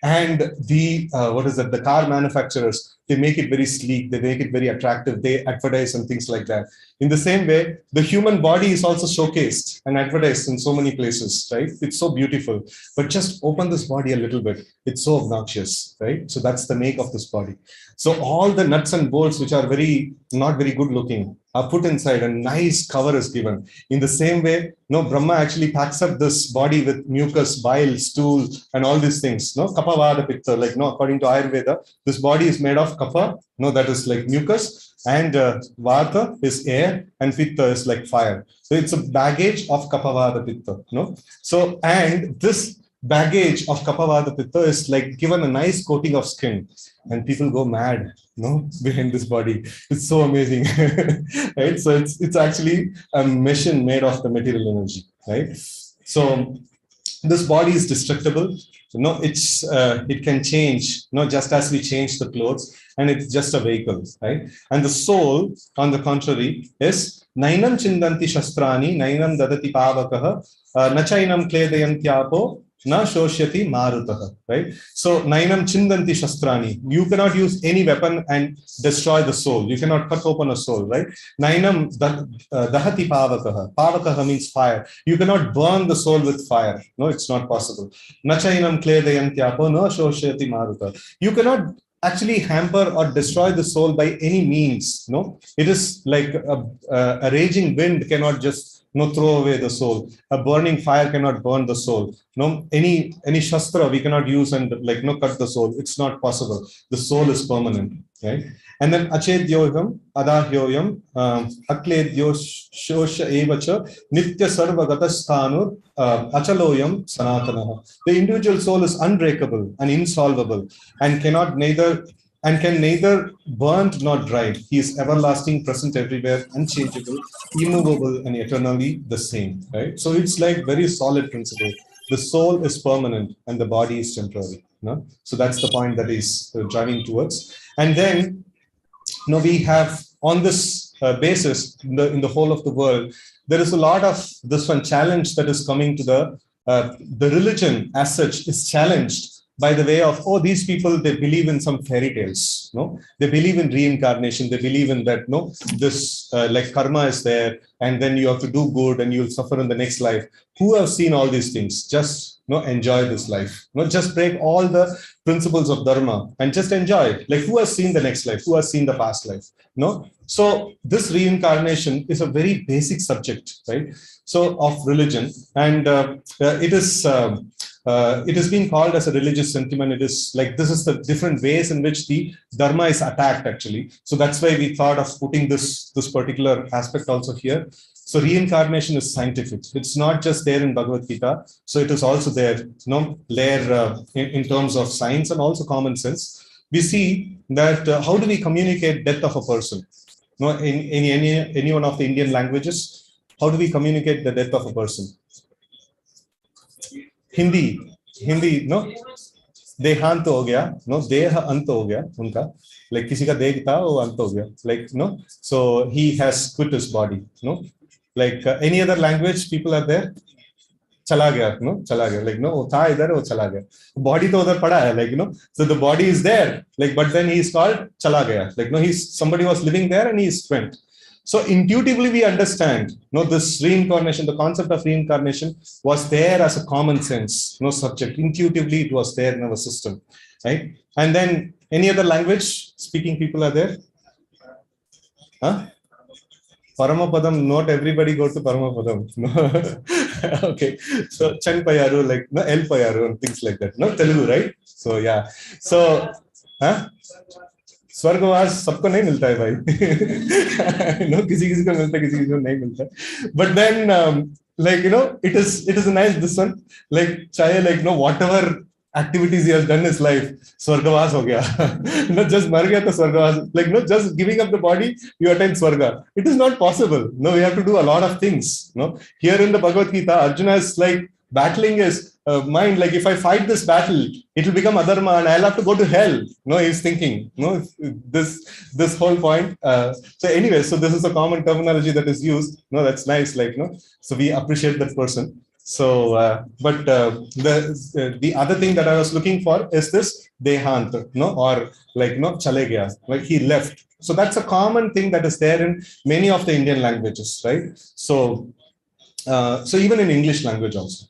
S1: And the what is that? The car manufacturers, they make it very sleek, they make it very attractive, they advertise and things like that. In the same way, the human body is also showcased and advertised in so many places, right? It's so beautiful. But just open this body a little bit, it's so obnoxious, right? So that's the make of this body. So all the nuts and bolts, which are not very good looking, are put inside, a nice cover is given. In the same way, no, Brahma actually packs up this body with mucus, bile, stool, and all these things. No, kapha, vata, pitta, like, no, according to Ayurveda, this body is made of kapha, no, that is like mucus, and vata is air, and pitta is like fire. So it's a baggage of kapha, vata, pitta, no. So, and this baggage of kapha, vata, pitta is like given a nice coating of skin, and people go mad, no, behind this body. It's so amazing, right? So it's actually a machine made of the material energy, right? So this body is destructible. No, it can change, no, just as we change the clothes, and it's just a vehicle, right? And the soul, on the contrary, is nainam chindanti shastrani, nainam dadati pavakaha, nachainam kledayantyapo, na shoshyati marutaha, right? So nainam chindanti shastrani. You cannot use any weapon and destroy the soul. You cannot cut open a soul, right? Nainam dahati pavakaha. Pavakaha means fire. You cannot burn the soul with fire. No, it's not possible. Nachainam kledayantyapo na shoshyati maruta. You cannot actually hamper or destroy the soul by any means. No, it is like a raging wind cannot just throw away the soul. A burning fire cannot burn the soul. No, any shastra we cannot use and like cut the soul. It's not possible. The soul is permanent, right? And then achedyoyam, adahyoyam, akledyo shosha evacha, nitya sarva gatasthanu, achaloyam sanatanaha. The individual soul is unbreakable and insolvable and can neither burnt nor dried. He is everlasting, present everywhere, unchangeable, immovable, and eternally the same. Right? So it's like very solid principle. The soul is permanent and the body is temporary. No? So that's the point that he's driving towards. And then we have on this basis in the whole of the world, there is a lot of this one challenge that is coming to the religion as such is challenged by the way of, oh, these people, they believe in some fairy tales, no? They believe in reincarnation. They believe in that, no, this like karma is there, and then you have to do good and you'll suffer in the next life. Who have seen all these things? Just enjoy this life. Just break all the principles of dharma and just enjoy it. Like, who has seen the next life? Who has seen the past life? No. So this reincarnation is a very basic subject, right? So of religion, and it is being called as a religious sentiment. It is like, this is the different ways in which the dharma is attacked, actually. So that's why we thought of putting this particular aspect also here. So reincarnation is scientific. It's not just there in Bhagavad Gita. So it is also there, in terms of science and also common sense. We see that how do we communicate death of a person? In any one of the Indian languages, how do we communicate the death of a person? Hindi, no? देहांत हो गया, no, देह अंत हो गया उनका, like किसी का देह था वो अंत हो गया, like, no, so he has quit his body, no, like any other language people are there, चला गया, no, चला गया, like, no, वो था इधर, वो चला गया, body तो उधर पड़ा है, like, so the body is there, like, but then he is called चला गया, like, no, somebody was living there and he went. So intuitively we understand, this reincarnation, the concept of reincarnation was there as a common sense, subject. Intuitively it was there in our system, right? And then any other language speaking people are there? Huh? Paramapadam, not everybody go to Paramapadam. No. Okay. So Chan Payaru, like, no, El Payaru and things like that. No, Telugu, right? So yeah. So, huh? स्वर्गवास सबको नहीं मिलता है भाई no किसी किसी को मिलता है किसी किसी को नहीं मिलता but then like it is a nice this one like चाहे like whatever activities he has done in his life स्वर्गवास हो गया not just मर गया तो स्वर्गवास like just giving up the body you attain swarga. It is not possible. We have to do a lot of things. Here in the Bhagavad Gita, Arjuna is like battling his mind, like, if I fight this battle, it will become adharma and I'll have to go to hell. He's thinking, this whole point. So anyway, so this is a common terminology that is used. That's nice, like, so we appreciate that person. So, but the other thing that I was looking for is this dehant, or like, chale gaya, like he left. So that's a common thing that is there in many of the Indian languages, right? So, so even in English language also,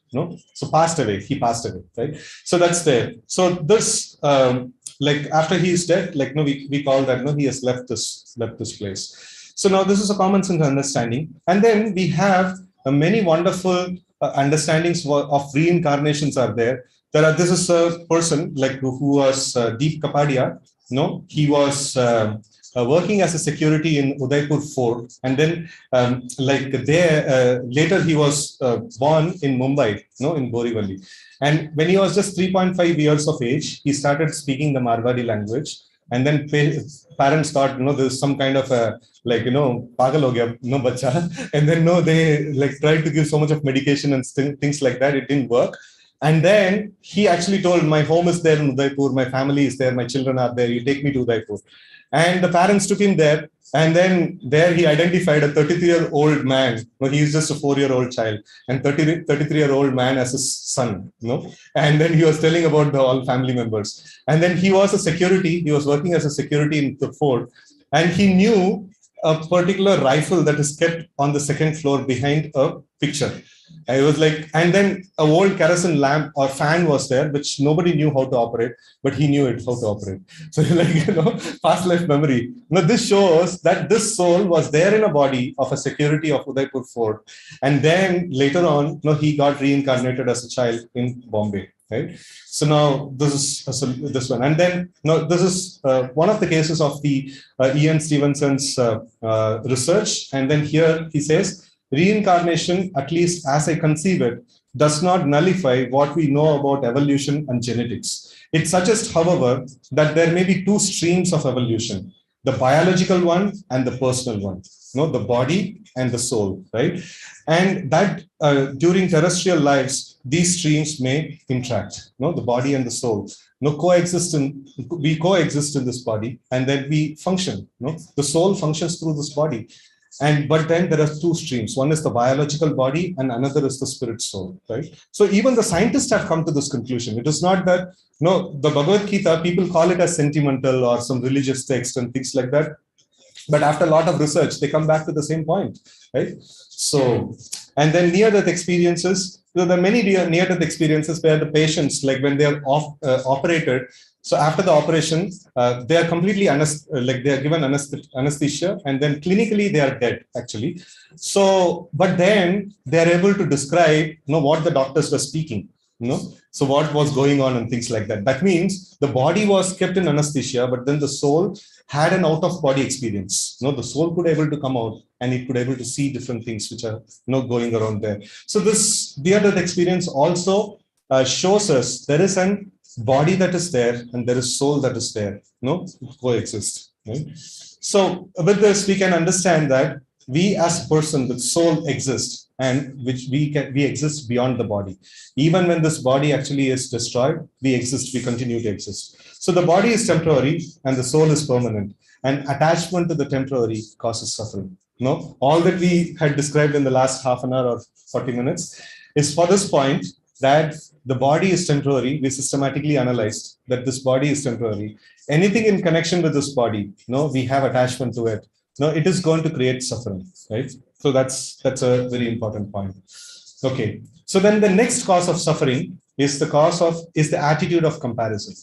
S1: so he passed away, right? So that's there. So this, like after he is dead, like, we call that, he has left this place. So now this is a common sense understanding. And then we have many wonderful understandings of reincarnations are there. This is a person like who was Deep Kapadia. He was working as a security in Udaipur Fort, and then like there later he was born in Mumbai, in Borivali. And when he was just 3.5 years of age, he started speaking the Marwari language. And then parents thought, there's some kind of a, like, pagal ho gaya, bacha. And then, they like tried to give so much of medication and things like that. It didn't work. And then he actually told, my home is there in Udaipur, my family is there, my children are there, you take me to Udaipur. And the parents took him there. And then there he identified a 33-year-old man. He is just a 4-year-old child, and 33-year-old man as his son. And then he was telling about all family members. And then he was a security. He was working as a security in the fort, and he knew a particular rifle that is kept on the second floor behind a picture. I was like, and then a old kerosene lamp or fan was there, which nobody knew how to operate, but he knew how to operate. So like, past life memory. This shows that this soul was there in a body of a security of Udaipur Fort. And then later on, he got reincarnated as a child in Bombay. Right. So now this is this one. And then this is one of the cases of the Ian Stevenson's research. And then here he says, reincarnation, at least as I conceive it, does not nullify what we know about evolution and genetics. It suggests, however, that there may be two streams of evolution. the biological one and the personal one, the body and the soul, right? And that during terrestrial lives, these streams may interact, the body and the soul, we coexist in this body, and then we function, the soul functions through this body. But then there are two streams. One is the biological body and another is the spirit soul, right? So even the scientists have come to this conclusion. It is not that, the Bhagavad Gita, people call it as sentimental or some religious text and things like that. But after a lot of research, they come back to the same point, right? So, and then near-death experiences, there are many near-death experiences where the patients, like when they are operated, so after the operation, they are completely they are given anesthesia, and then clinically they are dead, actually. So, but then they are able to describe, what the doctors were speaking, so what was going on and things like that. That means the body was kept in anesthesia, but then the soul had an out-of-body experience. The soul could able to come out and it could able to see different things which are going around there. So this near-death experience also shows us there is an body that is there and there is soul that is there, coexist. Right? So with this, we can understand that we as a person with soul exist, and which we exist beyond the body. Even when this body actually is destroyed, we continue to exist. So the body is temporary and the soul is permanent, and attachment to the temporary causes suffering. All that we had described in the last half an hour or 40 minutes is for this point, that the body is temporary. We systematically analyzed that this body is temporary. Anything in connection with this body, we have attachment to it. It is going to create suffering, right? So that's a very important point. Okay. So then the next cause of suffering is the attitude of comparison.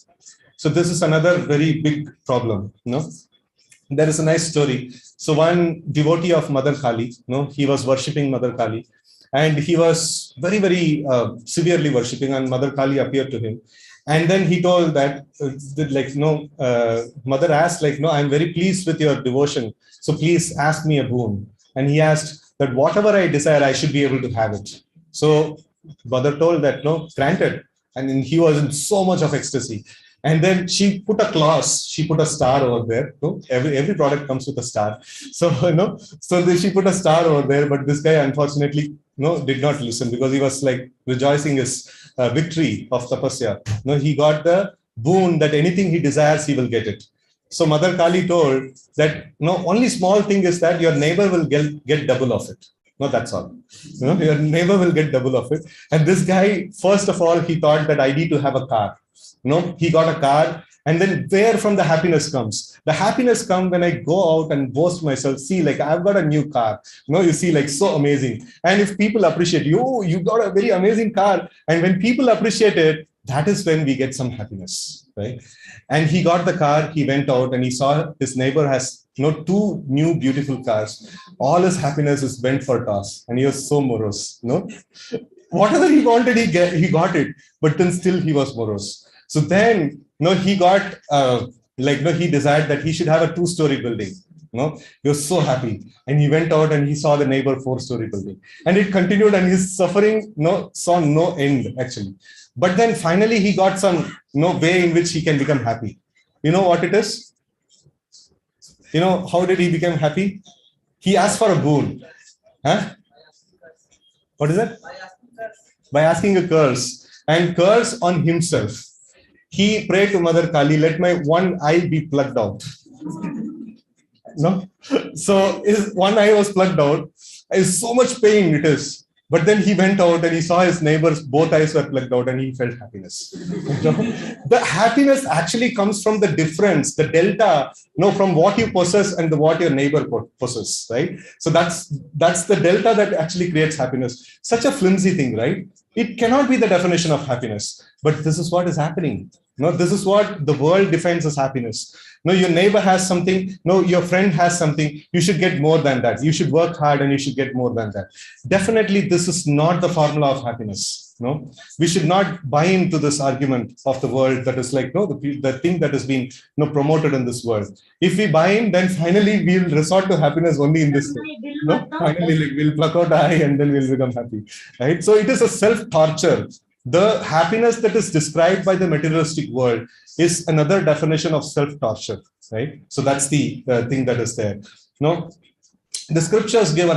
S1: So this is another very big problem. There is a nice story. So one devotee of Mother Kali, he was worshipping Mother Kali, and he was very, very severely worshipping, and Mother Kali appeared to him. And then he told that, Mother asked, I'm very pleased with your devotion, so please ask me a boon. And he asked that whatever I desire, I should be able to have it. So Mother told that, no, granted. And then he was in so much of ecstasy. And then she put a clause, she put a star over there. Every product comes with a star. So, so she put a star over there, but this guy unfortunately, did not listen, because he was rejoicing his victory of tapasya. He got the boon that anything he desires, he will get it. So Mother Kali told that, only small thing is that your neighbor will get double of it. That's all. Your neighbor will get double of it. And this guy, first of all, he thought that I need to have a car. He got a car, and then where from the happiness comes? The happiness comes when I go out and boast myself. See, I've got a new car. You see, so amazing. And if people appreciate you got a very amazing car. And when people appreciate it, that is when we get some happiness, right? And he got the car, he went out and he saw his neighbor has two new beautiful cars. All his happiness is went for toss, and he was so morose. Whatever he wanted, he got it, but then still he was morose. So then, he got, he desired that he should have a 2-story building. He was so happy. And he went out and he saw the neighbor 4-story building. And it continued, and his suffering saw no end, actually. But then finally, he got some way in which he can become happy. You know what it is? How did he become happy? He asked for a boon. Huh? What is that? By asking a curse. And curse on himself. He prayed to Mother Kali, let my one eye be plucked out. So his one eye was plucked out. It's so much pain it is. But then he went out and he saw his neighbors, both eyes were plucked out, and he felt happiness. The happiness actually comes from the difference, the delta, from what you possess and what your neighbor possesses, right? So that's the delta that actually creates happiness. Such a flimsy thing, right? It cannot be the definition of happiness, but this is what is happening. This is what the world defines as happiness. Your neighbor has something. Your friend has something. You should get more than that. You should work hard and you should get more than that. Definitely, this is not the formula of happiness. We should not buy into this argument of the world that is the thing that is being promoted in this world. If we buy in, then finally we'll resort to happiness only in this way. Finally, we'll pluck out eye and then we'll become happy. Right? So it is a self-torture. The happiness that is described by the materialistic world is another definition of self-torture. right? So that's the thing that is there. Now, the scriptures give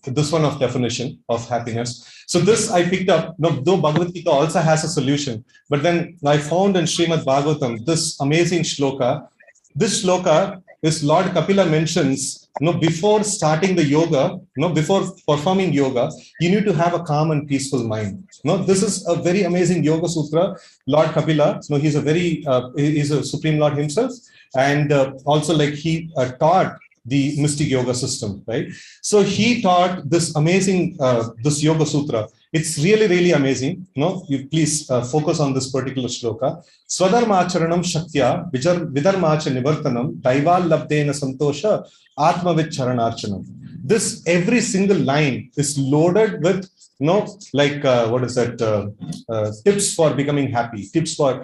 S1: this one of definition of happiness. So this I picked up, though Bhagavad Gita also has a solution, but then I found in Srimad Bhagavatam this amazing shloka. This shloka is Lord Kapila mentions, before starting the yoga, before performing yoga, you need to have a calm and peaceful mind. This is a very amazing yoga sutra. Lord Kapila, he's a supreme Lord himself, and also like he taught the mystic yoga system, right? So he taught this amazing, this yoga sutra. It's really, really amazing. You please focus on this particular shloka. Swadharmacharanam shaktya vidarmacha nivartanam daival labdena santosha atmavit charanarchanam. This every single line is loaded with what is that, tips for becoming happy, tips for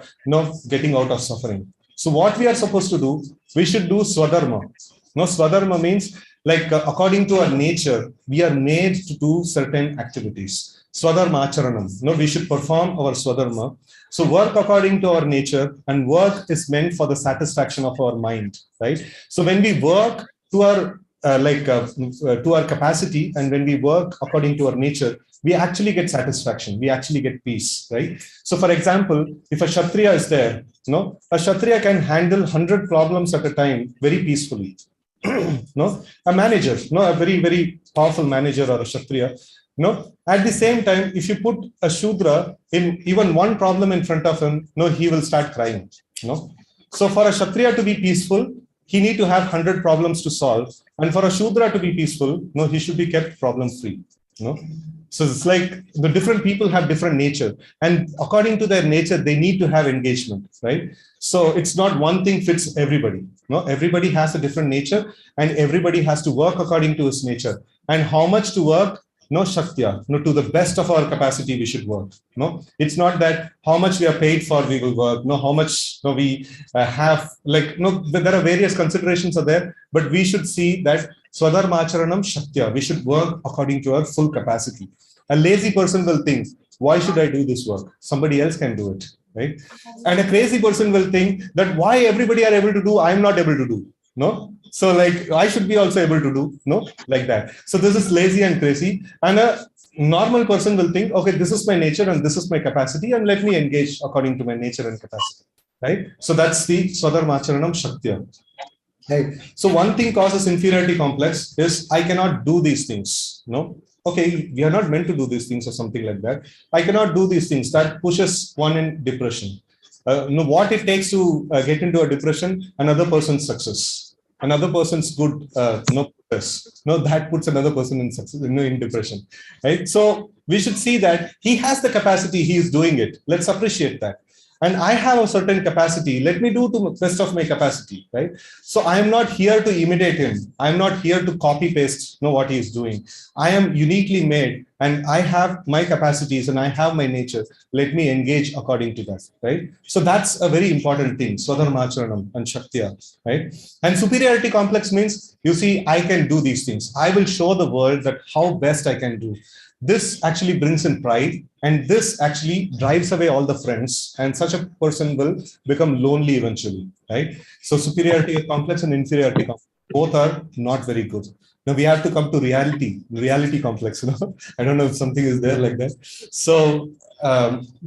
S1: getting out of suffering. So what we are supposed to do, we should do swadharma. Swadharma means according to our nature, we are made to do certain activities. Swadharma acharanam. We should perform our swadharma. So work according to our nature, and work is meant for the satisfaction of our mind, right? So when we work to our to our capacity, and when we work according to our nature, we actually get satisfaction. We actually get peace, right? So for example, if a Kshatriya is there, a Kshatriya can handle 100 problems at a time very peacefully. A manager, a very, very powerful manager or a Kshatriya, at the same time, if you put a Shudra in even one problem in front of him, he will start crying. So for a Kshatriya to be peaceful, he need to have 100 problems to solve. And for a Shudra to be peaceful, he should be kept problem free. So it's like the different people have different nature, and according to their nature, they need to have engagement, right? So it's not one thing fits everybody. Everybody has a different nature, and everybody has to work according to his nature. And how much to work? Shaktya. To the best of our capacity, we should work. It's not that how much we are paid for, we will work. How much we have. There are various considerations are there, but we should see that Swadharmacharanam Shaktya. We should work according to our full capacity. A lazy person will think, why should I do this work? Somebody else can do it, right? And a crazy person will think that why everybody are able to do, I'm not able to do. So I should be also able to do, like that. So this is lazy and crazy. And a normal person will think, okay, this is my nature and this is my capacity, and let me engage according to my nature and capacity, right? So that's the Swadharmacharanam Shaktya. Right. So one thing causes inferiority complex is I cannot do these things. Okay, we are not meant to do these things or something like that. I cannot do these things. That pushes one in depression. What it takes to get into a depression, another person's success, another person's good progress. That puts another person in success, in depression. Right. So we should see that he has the capacity, he is doing it. Let's appreciate that. And I have a certain capacity. Let me do to the best of my capacity, right? So I am not here to imitate him. I'm not here to copy paste what he is doing. I am uniquely made, and I have my capacities and I have my nature. Let me engage according to that, right? So that's a very important thing, Swadharmacharanam and Shaktya, right? And superiority complex means, you see, I can do these things. I will show the world that how best I can do. This actually brings in pride, and this actually drives away all the friends, and such a person will become lonely eventually, right? So superiority complex and inferiority complex, both are not very good. Now we have to come to reality complex. I don't know if something is there like that. So,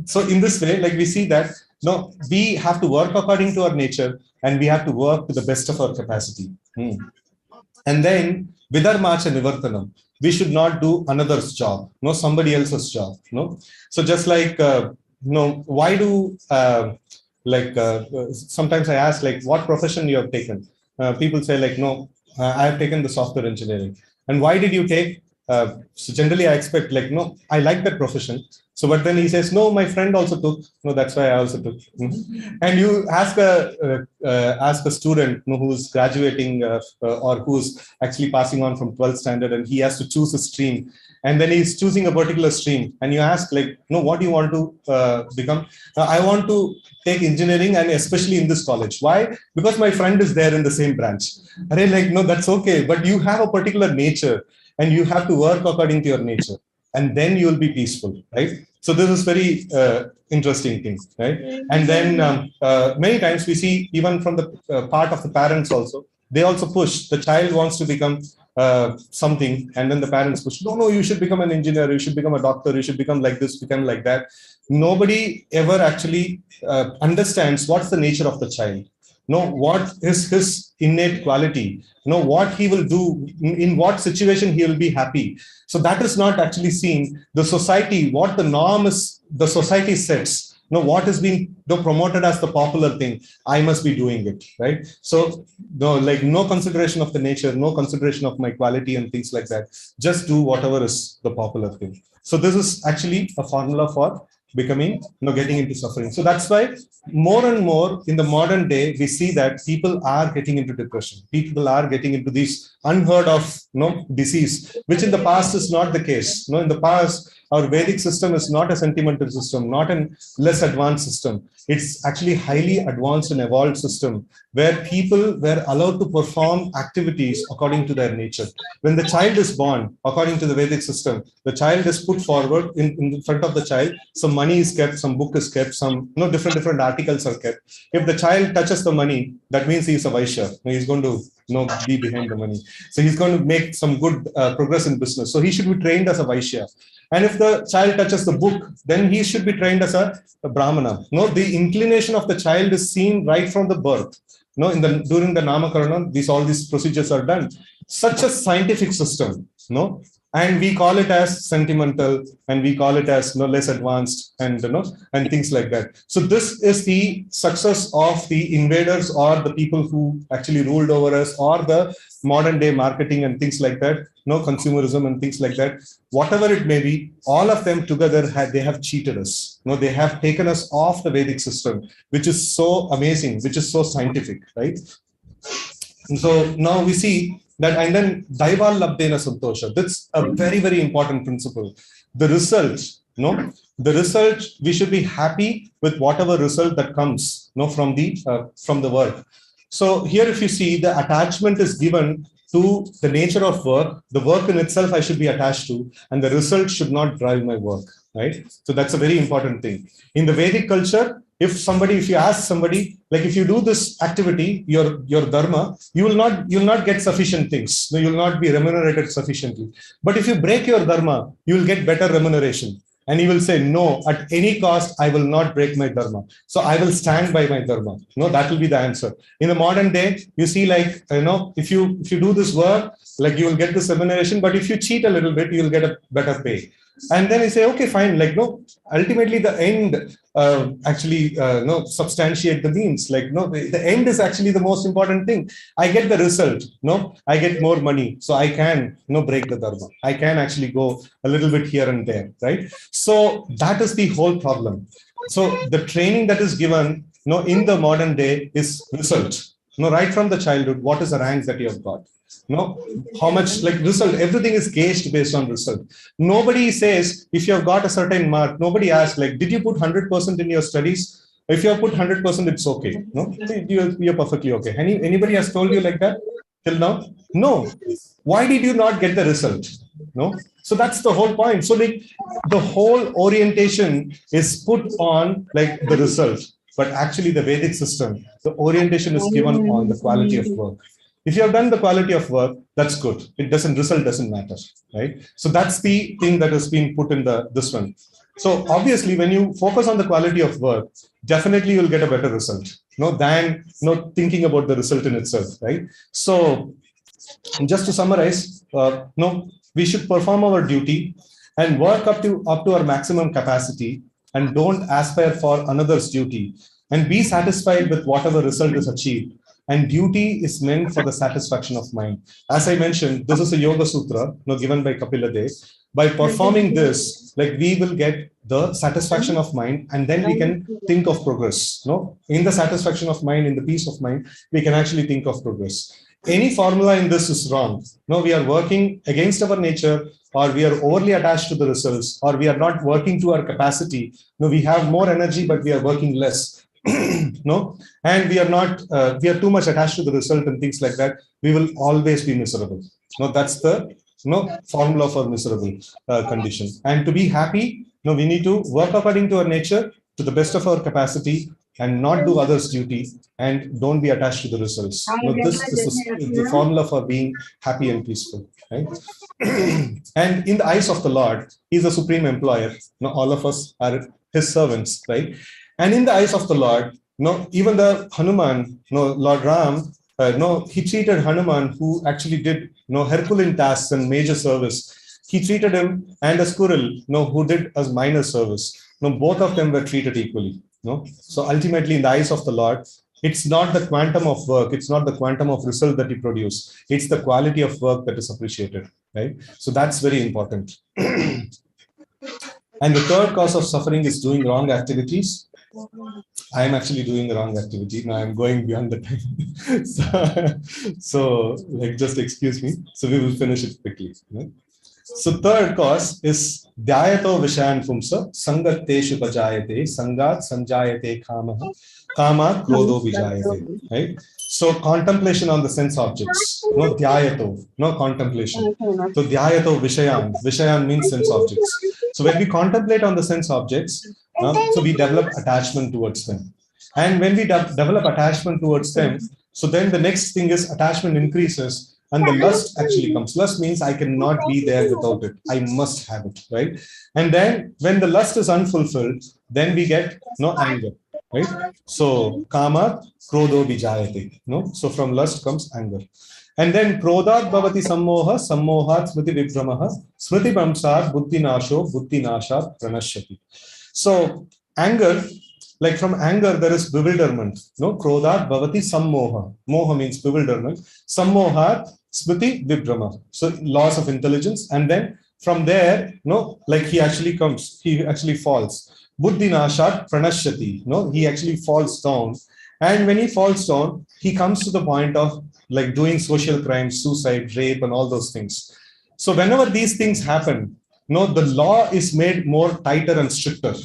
S1: so in this way, we see that we have to work according to our nature, and we have to work to the best of our capacity. And then Vidarmacha Nivartanam. We should not do another's job, somebody else's job. So just why do sometimes I ask what profession you have taken? People say I have taken the software engineering. And why did you take? So generally I expect I like that profession. So, but then he says, no, my friend also took. No, that's why I also took. And you ask a student who's graduating or who's actually passing on from 12th standard, and he has to choose a stream. And then he's choosing a particular stream. And you ask, what do you want to become? I want to take engineering, and especially in this college. Why? Because my friend is there in the same branch. No, that's okay. But you have a particular nature, and you have to work according to your nature. and then you will be peaceful, right? So this is very interesting thing, right? And then many times we see even from the part of the parents also, they also push. The child wants to become something, and then the parents push. No, you should become an engineer. You should become a doctor. You should become like this, become like that. Nobody ever actually understands what's the nature of the child. Know what is his innate quality. Know what he will do. In what situation he will be happy. So that is not actually seen. The society, what the norm is, the society sets. What is being promoted as the popular thing, I must be doing it, right? So no consideration of the nature, no consideration of my quality and things like that. Just do whatever is the popular thing. So this is actually a formula for becoming, getting into suffering. So that's why more and more in the modern day, we see that people are getting into depression. People are getting into these unheard of, disease, which in the past is not the case. In the past, our Vedic system is not a sentimental system, not a less advanced system. It's actually highly advanced and evolved system where people were allowed to perform activities according to their nature. When the child is born, according to the Vedic system, the child is put forward in front of the child. Some money is kept, some book is kept, some different articles are kept. If the child touches the money, that means he is a Vaishya. He's going to be behind the money. So he's going to make some good progress in business. So he should be trained as a Vaishya. And if the child touches the book, then he should be trained as a Brahmana. The inclination of the child is seen right from the birth. During the Namakarana, all these procedures are done. Such a scientific system, and we call it as sentimental, and we call it as less advanced, and and things like that. So this is the success of the invaders or the people who actually ruled over us, or the modern day marketing and things like that, consumerism and things like that. Whatever it may be, all of them together they have cheated us. They have taken us off the Vedic system, which is so amazing, which is so scientific, right? And so now we see that, and then Daival Labdena Santosha. That's a very, very important principle. The result, the result, we should be happy with whatever result that comes, from the work. So here, if you see, the attachment is given to the nature of work. The work in itself I should be attached to, and the result should not drive my work, right? So that's a very important thing. In the Vedic culture, if you ask somebody, like if you do this activity, your dharma, you will not get sufficient things. You will not be remunerated sufficiently. But if you break your dharma, you will get better remuneration. And he will say, no, at any cost, I will not break my dharma. So I will stand by my dharma. That will be the answer. In the modern day, you see, like, if you do this work, like you will get this remuneration, but if you cheat a little bit, you will get a better pay. And then you say, okay, fine. Like, ultimately the end substantiate the means. Like, the end is actually the most important thing. I get the result. I get more money. So I can, break the dharma. I can actually go a little bit here and there, right? So that is the whole problem. So the training that is given, in the modern day is result. Right from the childhood, what is the rank that you have got? How much, like, result, everything is gauged based on result. Nobody says, if you have got a certain mark, nobody asks, like, did you put 100% in your studies? If you have put 100%, it's okay. You're perfectly okay. Anybody has told you like that till now? No. Why did you not get the result? So that's the whole point. So, like, the whole orientation is put on, like, the result. But actually, the Vedic system, the orientation is given on the quality of work. If you have done the quality of work, that's good. Result doesn't matter, right? So that's the thing that has been put in this one. So obviously, when you focus on the quality of work, definitely you'll get a better result, than thinking about the result in itself, right? So just to summarize, we should perform our duty and work up to our maximum capacity, and don't aspire for another's duty, and be satisfied with whatever result is achieved. And duty is meant for the satisfaction of mind. As I mentioned, this is a Yoga Sutra, given by Kapila Dev. By performing this, like, we will get the satisfaction of mind, and then we can think of progress. In the satisfaction of mind, in the peace of mind, we can actually think of progress. Any formula in this is wrong. We are working against our nature, or we are overly attached to the results, or we are not working to our capacity. We have more energy, but we are working less. And we are not, we are too much attached to the result and things like that. We will always be miserable. That's the formula for miserable condition. And to be happy, we need to work according to our nature to the best of our capacity and not do others' duty and don't be attached to the results. This is the formula for being happy and peaceful. Right? And in the eyes of the Lord, He's a supreme employer. All of us are His servants, right? And in the eyes of the Lord, even the Hanuman, Lord Ram, he treated Hanuman, who actually did Herculean tasks and major service. He treated him and a squirrel, who did a minor service. Both of them were treated equally. So ultimately, in the eyes of the Lord, it's not the quantum of work, it's not the quantum of result that He produces. It's the quality of work that is appreciated, right? So that's very important. And the third cause of suffering is doing wrong activities. I am actually doing the wrong activity. Now I'm going beyond the time. so just excuse me. So we will finish it quickly. Right? So third cause is dhyato vishayan pumsa sangateshu bajayate sangat sanjayate kama krodho vijayate. Right? So contemplation on the sense objects. Dhyato, contemplation. So dhyato vishayan means sense objects. So when we contemplate on the sense objects, so we develop attachment towards them. And when we develop attachment towards them, so then the next thing is attachment increases and the lust actually comes. Lust means I cannot be there without it. I must have it, right? And then when the lust is unfulfilled, then we get anger, right? So kama krodho vijayate. So from lust comes anger. And then krodhat bhavati sammoha, sammohat smriti vibhramaha, smriti bhamsat buddhi nashat pranashyati. So anger, like from anger, there is bewilderment. Krodhat bhavati sammoha. Moha means bewilderment. Sammohat smriti vibhrama. So loss of intelligence. And then from there, like he actually falls. Buddhi nashat pranashyati. He actually falls down. And when he falls down, he comes to the point of like doing social crimes, suicide, rape, and all those things. So whenever these things happen, the law is made more tighter and stricter.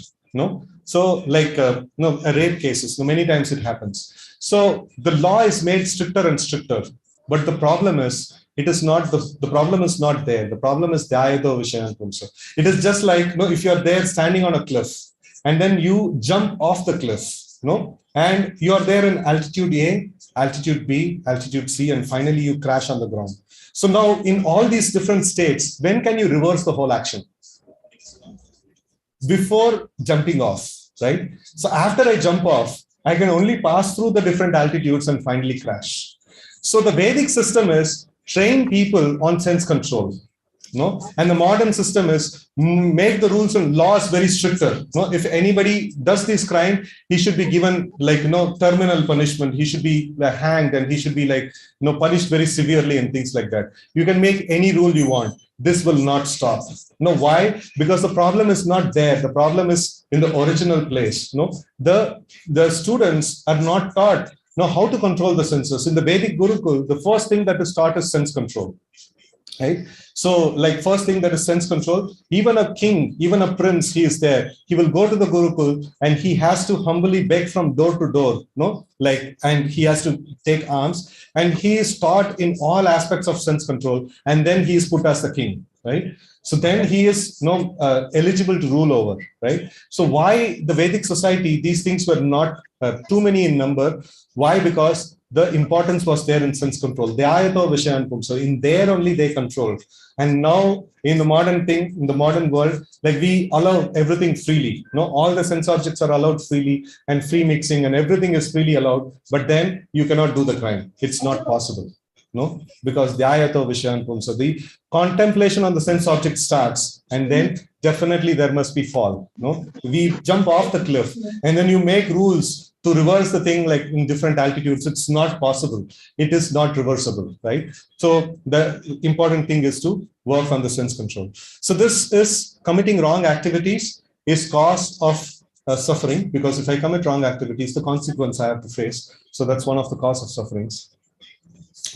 S1: So like rape cases, many times it happens. So the law is made stricter and stricter. But the problem is, it is not the problem is not there. The problem is dhyato vishayan pumsa. It is just like if you are there standing on a cliff and then you jump off the cliff, and you are there in altitude A, altitude B, altitude C, and finally you crash on the ground. So now in all these different states, when can you reverse the whole action? Before jumping off, right? So after I jump off, I can only pass through the different altitudes and finally crash. So the Vedic system is train people on sense control. And the modern system is make the rules and laws very stricter. If anybody does this crime, he should be given like terminal punishment. He should be hanged and he should be like punished very severely and things like that. You can make any rule you want. This will not stop. Why? Because the problem is not there. The problem is in the original place. The students are not taught how to control the senses. In the Vedic Gurukul, the first thing that is taught is sense control. Right? So like first thing that is sense control, even a king, even a prince, he is there. He will go to the Gurukul and he has to humbly beg from door to door, and he has to take alms and he is taught in all aspects of sense control. And then he is put as the king, right? So then he is eligible to rule over, right? So why the Vedic society, these things were not too many in number. Why? Because the importance was there in sense control. Dhyato vishayan pumsa. In there only they controlled. And now in the modern thing, in the modern world, like we allow everything freely. All the sense objects are allowed freely and free mixing and everything is freely allowed. But then you cannot do the crime. It's not possible. Because dhyato vishayan pumsa. The contemplation on the sense object starts and then definitely there must be fall. We jump off the cliff and then you make rules to reverse the thing like in different altitudes. It's not possible. It is not reversible, right? So the important thing is to work on the sense control. So this is committing wrong activities is cause of suffering, because if I commit wrong activities, the consequence I have to face. So that's one of the cause of sufferings.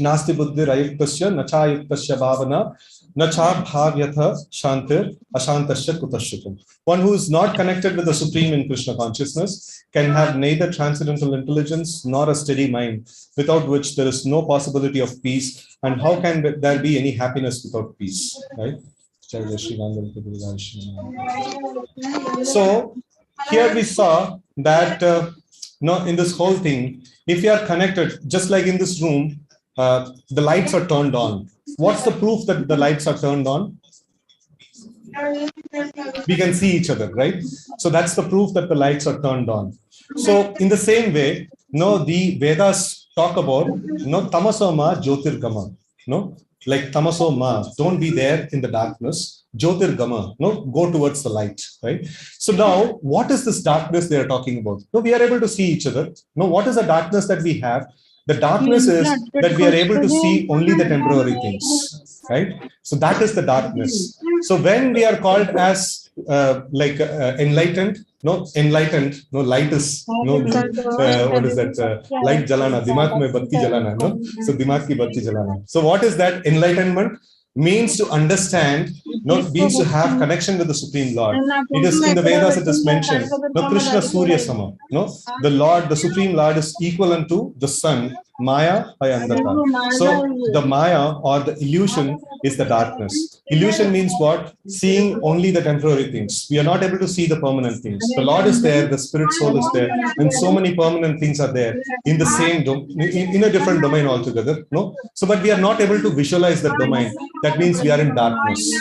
S1: Nasti buddhi ayuktasya nachayuktasya bhavana Nacha bhavyatha shantir ashantasya kutashutam. One who is not connected with the Supreme in Krishna consciousness can have neither transcendental intelligence nor a steady mind, without which there is no possibility of peace. And how can there be any happiness without peace? Right? So here we saw that in this whole thing, if you are connected, just like in this room, the lights are turned on. What's the proof that the lights are turned on? We can see each other, right? So that's the proof that the lights are turned on. So in the same way, the Vedas talk about tamasoma jyotirgama. Like tamasoma, don't be there in the darkness. Jyotirgama, go towards the light, right? So now, what is this darkness they are talking about? No, we are able to see each other. No, what is the darkness that we have? The darkness is that we are able to see only the temporary things, right? So that is the darkness. So when we are called as enlightened, light is what is that? Light jalana, dimag mein batti jalana, so dimag ki batti jalana. So what is that? Enlightenment means to understand, means to have connection with the Supreme Lord. It is in the Vedas it is mentioned, Krishna Surya Sama, the Lord, the Supreme Lord is equivalent to the sun, Maya by Andhaka. So the Maya or the illusion is the darkness. Illusion means what? Seeing only the temporary things. We are not able to see the permanent things. The Lord is there, the spirit soul is there, and so many permanent things are there in the same in a different domain altogether. So but we are not able to visualize that domain. That means we are in darkness.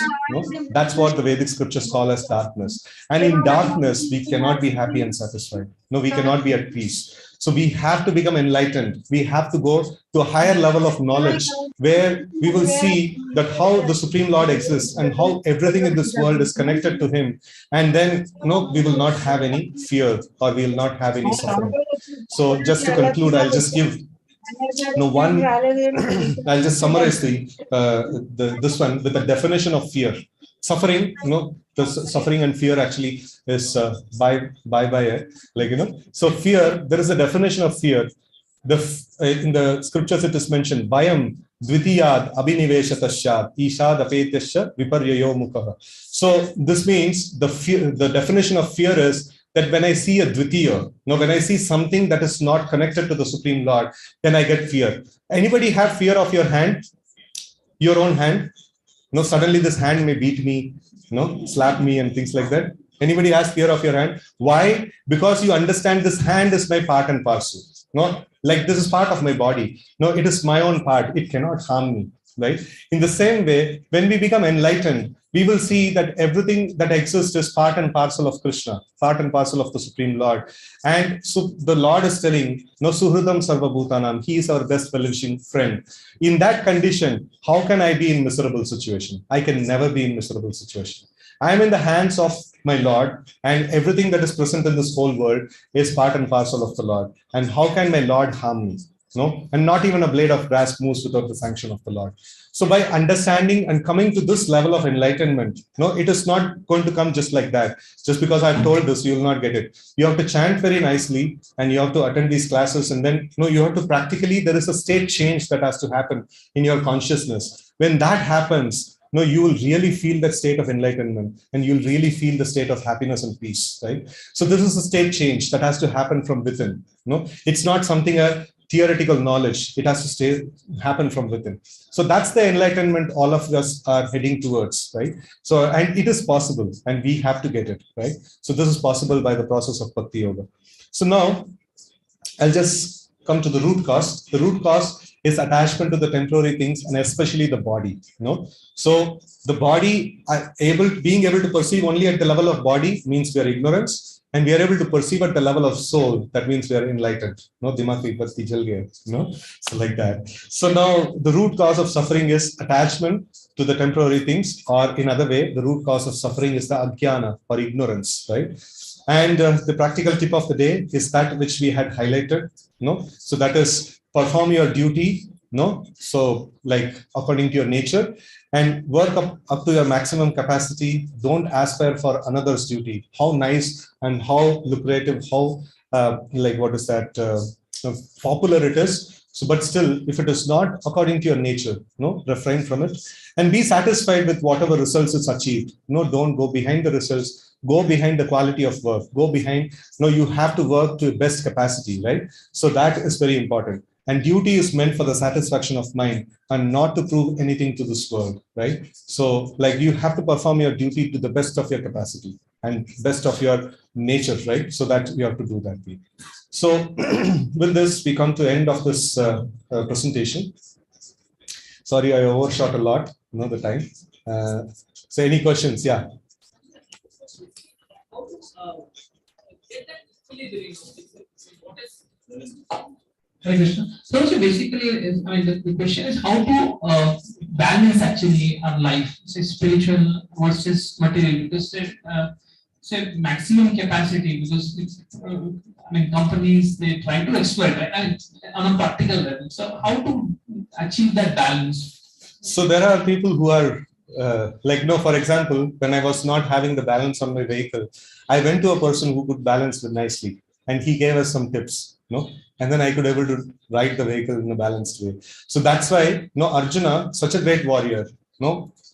S1: That's what the Vedic scriptures call as darkness. And in darkness, we cannot be happy and satisfied. We cannot be at peace. So we have to become enlightened. We have to go to a higher level of knowledge where we will see that how the Supreme Lord exists and how everything in this world is connected to Him. And then we will not have any fear or we will not have any suffering. So just to conclude, I'll just give one. I'll just summarize this one with the definition of fear. Suffering, the suffering and fear actually is So fear, there is a definition of fear. In the scriptures it is mentioned, Bhayam dvitiyad abhiniveshatasya ishad apetyasya viparyayo mukha. So this means the definition of fear is that when I see a dvitiya, when I see something that is not connected to the Supreme Lord, then I get fear. Anybody have fear of your hand? Your own hand? Suddenly this hand may beat me, slap me and things like that. Anybody has fear of your hand? Why? Because you understand this hand is my part and parcel. Like this is part of my body. It is my own part. It cannot harm me, right? In the same way, when we become enlightened, we will see that everything that exists is part and parcel of Krishna, part and parcel of the Supreme Lord. And so the Lord is telling, Suhridam Sarva Bhutanam, He is our best well-wishing friend. In that condition, how can I be in miserable situation? I can never be in miserable situation. I am in the hands of my Lord, and everything that is present in this whole world is part and parcel of the Lord. And how can my Lord harm me? And not even a blade of grass moves without the sanction of the Lord. So by understanding and coming to this level of enlightenment, it is not going to come just like that. Just because I've told this, you will not get it. You have to chant very nicely and you have to attend these classes. And then you have to practically, there is a state change that has to happen in your consciousness. When that happens, you will really feel that state of enlightenment and you'll really feel the state of happiness and peace, right? So this is a state change that has to happen from within. It's not something a theoretical knowledge. It has to happen from within. So that's the enlightenment all of us are heading towards, right? So, and it is possible and we have to get it, right? So this is possible by the process of Bhakti Yoga. So now I'll just come to the root cause. The root cause is attachment to the temporary things and especially the body. So the body being able to perceive only at the level of body means we are ignorance. And we are able to perceive at the level of soul, that means we are enlightened. So like that. So now the root cause of suffering is attachment to the temporary things, or in other way, the root cause of suffering is the ajnana or ignorance, right? And the practical tip of the day is that which we had highlighted. So that is perform your duty. So like according to your nature, and work up to your maximum capacity. Don't aspire for another's duty. How nice and how lucrative, how popular it is. So, but still, if it is not according to your nature, no, refrain from it and be satisfied with whatever results is achieved. No, don't go behind the results. Go behind the quality of work. Go behind. No, you have to work to best capacity, right? So that is very important. And duty is meant for the satisfaction of mind and not to prove anything to this world, right? So, like you have to perform your duty to the best of your capacity and best of your nature, right? So that you have to do that way. So, with this, we come to the end of this presentation. Sorry, I overshot a lot, the time. So, any questions? Yeah.
S3: Hare Krishna. So basically, the question is how to balance actually our life, say spiritual versus material, because say maximum capacity, because it's, companies they try to exploit, right? And on a practical level. So how to achieve that balance?
S1: So there are people who are for example, when I was not having the balance on my vehicle, I went to a person who could balance it nicely, and he gave us some tips, and then I could able to ride the vehicle in a balanced way. So that's why, Arjuna, such a great warrior,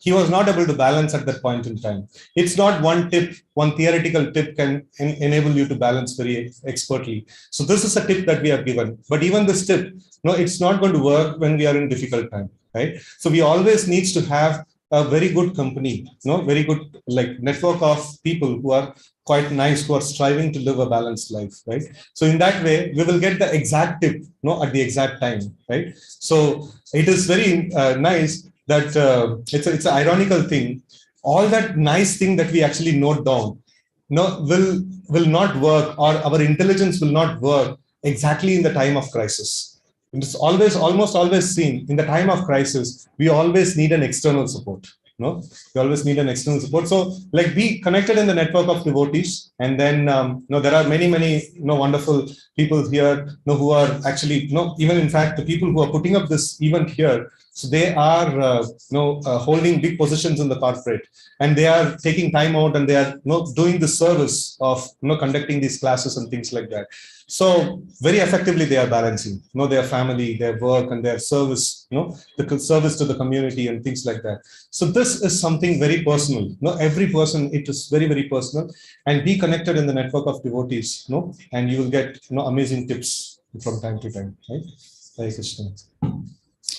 S1: he was not able to balance at that point in time. It's not one tip, one theoretical tip can enable you to balance very expertly. So this is a tip that we have given. But even this tip, it's not going to work when we are in difficult time, right? So we always needs to have a very good company, very good network of people who are quite nice, who are striving to live a balanced life, right? So in that way, we will get the exact tip, at the exact time, right? So it is very nice that it's an ironical thing. All that nice thing that we actually note down, will not work, or our intelligence will not work exactly in the time of crisis. It's almost always seen in the time of crisis, we always need an external support. We always need an external support. So, be connected in the network of devotees, and then there are many wonderful people here, who are actually even in fact the people who are putting up this event here. So they are holding big positions in the corporate, and they are taking time out, and they are doing the service of conducting these classes and things like that. So very effectively they are balancing their family, their work, and their service, the service to the community and things like that. So this is something very personal. Every person, it is very, very personal, and be connected in the network of devotees, and you will get amazing tips from time to time, right? Hare Krishna.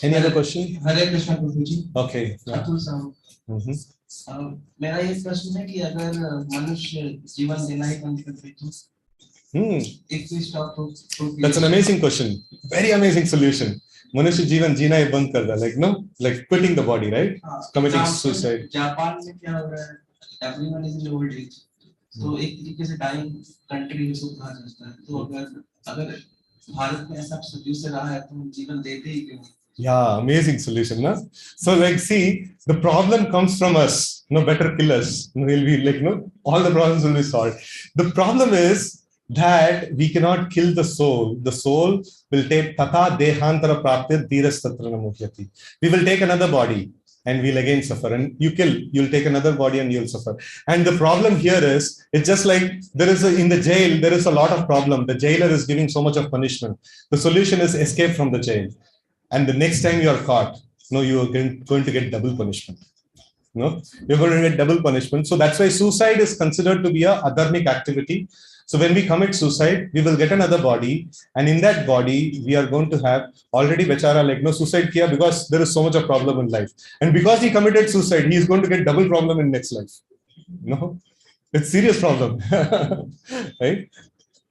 S1: Any other question?
S3: Hare Krishna Prabhuji.
S1: Okay.
S4: मेरा ये प्रश्न है कि अगर मनुष्य जीवन देना ही बंद कर दे तो if we stop to
S1: That's an amazing question. Very amazing solution. मनुष्य जीवन जीना ही बंद कर दे, like quitting the body, right? Committing suicide.
S4: Japan में क्या हो रहा है? Everyone is in old age. तो एक तरीके से dying country इसको कहा जाता है. तो अगर भारत में ऐसा solution रहा है तो जीवन देते ही क्यों?
S1: Yeah, amazing solution, no? So see, the problem comes from us. Better kill us. We'll be all the problems will be solved. The problem is that we cannot kill the soul. The soul will take tata dehantara praptir dhiras tatra namuhyati. We will take another body and we'll again suffer. And you'll take another body and you'll suffer. And the problem here is, it's just like in the jail, there is a lot of problem. The jailer is giving so much of punishment. The solution is escape from the jail. And the next time you are caught, you are going to get double punishment. You're going to get double punishment. So that's why suicide is considered to be a adharmic activity. So when we commit suicide, we will get another body. And in that body, we are going to have already bechara suicide kiya because there is so much of problem in life. And because he committed suicide, he is going to get double problem in next life. It's serious problem. Right?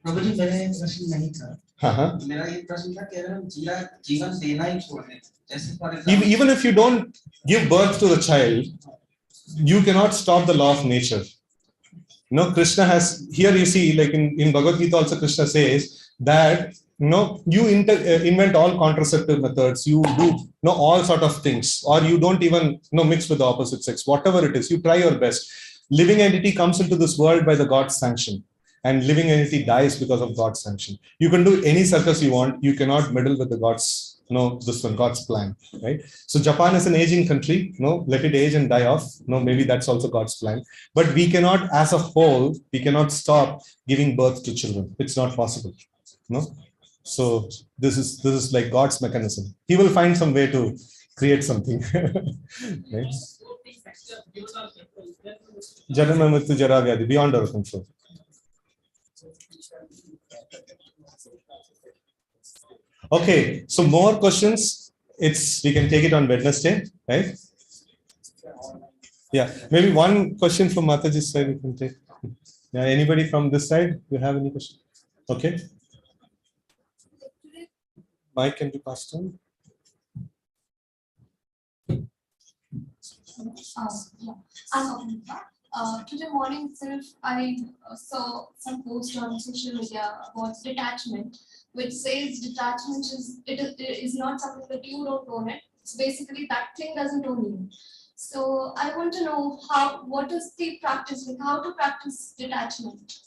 S4: प्रभुजी मेरा ये प्रश्न नहीं था. मेरा ये प्रश्न था कि अगर हम जीवन देना ही छोड़ दें, जैसे for example,
S1: even if you don't give birth to the child, you cannot stop the law of nature. Krishna has, here you see, in Bhagavad Gita also Krishna says that, you invent all contraceptive methods, you do all sort of things, or you don't even mix with the opposite sex, whatever it is, you try your best. Living entity comes into this world by the God's sanction. And living entity dies because of God's sanction. You can do any circus you want. You cannot meddle with the God's, God's plan, right? So Japan is an aging country. Let it age and die off. Maybe that's also God's plan. But we cannot, as a whole, we cannot stop giving birth to children. It's not possible. So this is like God's mechanism. He will find some way to create something. Right? Janama Mrityu Jara Vyadhi, beyond our control. Okay, so more questions. We can take it on Wednesday, right? Yeah, maybe one question from Mataji's side we can take. Yeah, anybody from this side? You have any question? Okay. Mike, can you pass on?
S5: Yeah, I'm Avantika. Today morning itself, I saw some post on social media about detachment, which says detachment is not something that you don't own it. It's basically that thing doesn't own you. So I want to know what is the practice, like how to practice detachment.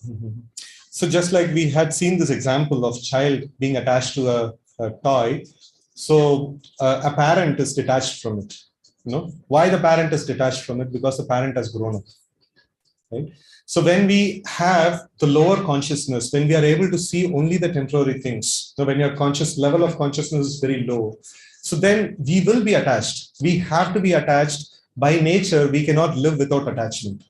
S1: So just like we had seen this example of child being attached to a toy, so a parent is detached from it. Why the parent is detached from it? Because the parent has grown up. Right? So when we have the lower consciousness, when we are able to see only the temporary things, so when your level of consciousness is very low, so then we will be attached. We have to be attached. By nature, we cannot live without attachment.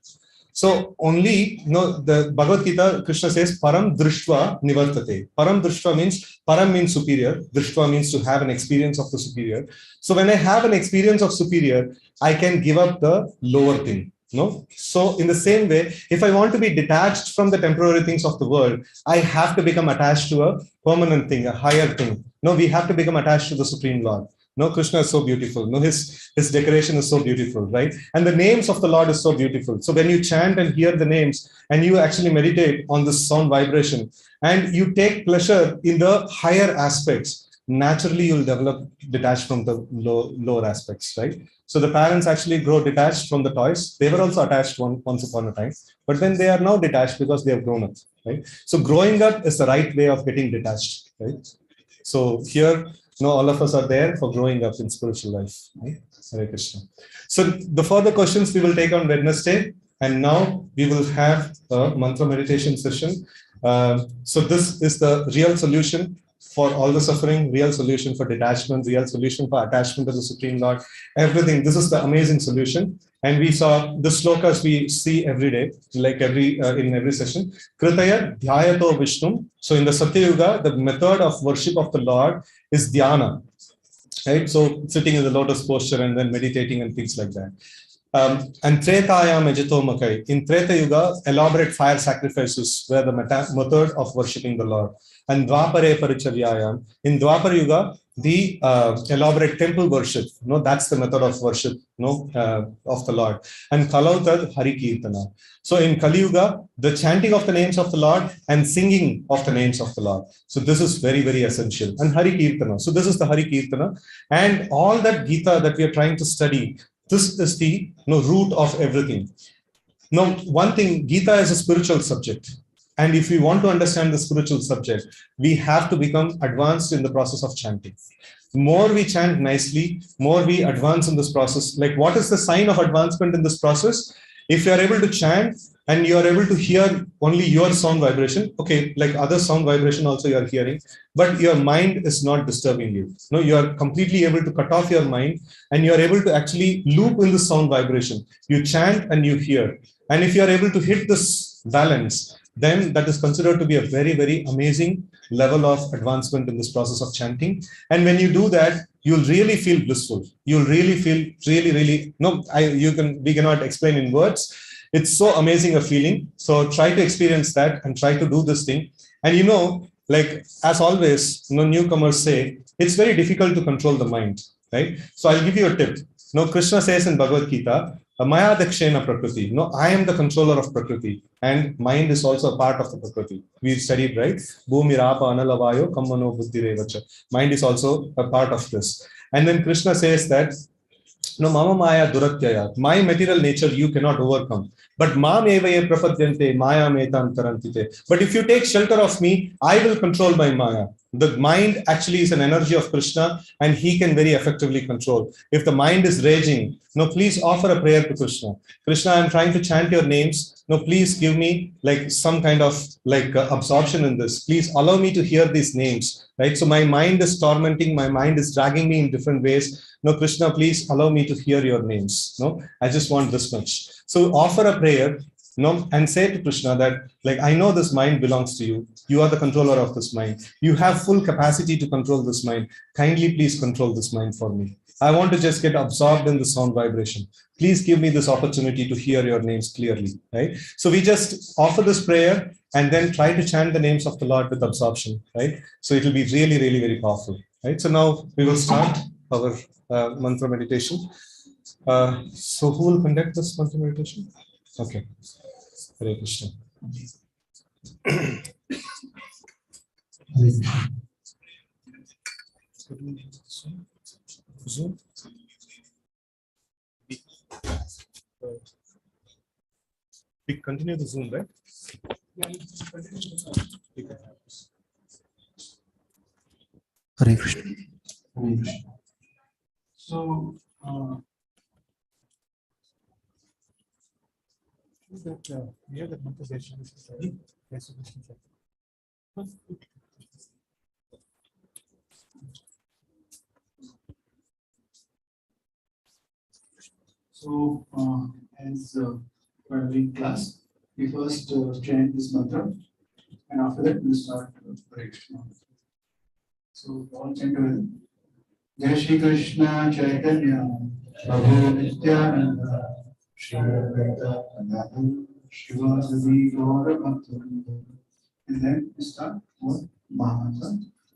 S1: So only, the Bhagavad Gita, Krishna says, Param Drishtva Nivartate. Param Drishtva means superior. Drishtva means to have an experience of the superior. So when I have an experience of superior, I can give up the lower thing. So in the same way, if I want to be detached from the temporary things of the world, I have to become attached to a permanent thing, a higher thing. We have to become attached to the Supreme Lord. Krishna is so beautiful. His decoration is so beautiful, right? And the names of the Lord is so beautiful. So when you chant and hear the names and you actually meditate on this sound vibration and you take pleasure in the higher aspects, naturally you'll develop detached from the lower aspects, right? So the parents actually grow detached from the toys. They were also attached once upon a time, but then they are now detached because they have grown up, right? So growing up is the right way of getting detached, right? So here, all of us are there for growing up in spiritual life. Right? Hare Krishna. So the further questions we will take on Wednesday, and now we will have a mantra meditation session. So this is the real solution for all the suffering, real solution for detachment, real solution for attachment to the Supreme Lord, everything. This is the amazing solution. And we saw the slokas we see every day, like in every session. Kritaya dhyayato Vishnu. So in the Satya Yuga, the method of worship of the Lord is dhyana, right? So sitting in the lotus posture and then meditating and things like that. And Tretayam Ejito Makai. In Treta Yuga, elaborate fire sacrifices were the method of worshipping the Lord. And Dwapare Paricharyayam. In Dwapar Yuga, the elaborate temple worship, that's the method of worship, of the Lord. And Kalautad Hari Kirtana. So in Kali Yuga, the chanting of the names of the Lord and singing of the names of the Lord. So this is very, very essential. And Hari Kirtana. So this is the Hari Kirtana. And all that Gita that we are trying to study, this is the root of everything. Now, one thing, Gita is a spiritual subject. And if we want to understand the spiritual subject, we have to become advanced in the process of chanting. The more we chant nicely, more we advance in this process. Like, what is the sign of advancement in this process? If you are able to chant and you are able to hear only your sound vibration, okay, like other sound vibration also you are hearing, but your mind is not disturbing you. No, you are completely able to cut off your mind and you are able to actually loop in the sound vibration. You chant and you hear. And if you are able to hit this balance, then that is considered to be a very, very amazing level of advancement in this process of chanting. And when you do that, you'll really feel blissful. You'll really feel we cannot explain in words. It's so amazing a feeling. So try to experience that and try to do this thing. And like as always, newcomers say, it's very difficult to control the mind, right? So I'll give you a tip. Krishna says in Bhagavad Gita, Maya Dakshena Prakriti. I am the controller of Prakriti, and mind is also a part of the Prakriti. We've studied, right? Bhumi Rapa Analavayo Kammano Buddhi Revacha. Mind is also a part of this. And then Krishna says that, Mama Maya Duratyaya, my material nature you cannot overcome. But Ma Mevaye Prapadyante, Maya Metam Tarantite. But if you take shelter of me, I will control my Maya. The mind actually is an energy of Krishna, and he can very effectively control. If the mind is raging, no, please offer a prayer to Krishna. Krishna, I'm trying to chant your names. No, please give me like some kind of like absorption in this. Please allow me to hear these names, right? So my mind is tormenting, my mind is dragging me in different ways. No, Krishna, please allow me to hear your names. No, I just want this much. So offer a prayer, no, and say to Krishna that, like, I know this mind belongs to you. You are the controller of this mind. You have full capacity to control this mind. Kindly, please control this mind for me. I want to just get absorbed in the sound vibration. Please give me this opportunity to hear your names clearly, right? So we just offer this prayer and then try to chant the names of the Lord with absorption, right? So it will be really, really very powerful, right? So now we will start our mantra meditation. So who will conduct this mantra meditation? Okay. Hare Krishna. Zoom. We continue the Zoom, right?
S2: Hare Krishna. Hare Krishna. So, we have the mantra session. So, as for the class, we first chant this mantra, and after that we start Hare Krishna. So, all chant together. Jai Shri Krishna Chaitanya Prabhu Nityananda Shri Advaita Gadadhara Shivasadi Gaura Bhaktivinoda. And then we start with Mahamantra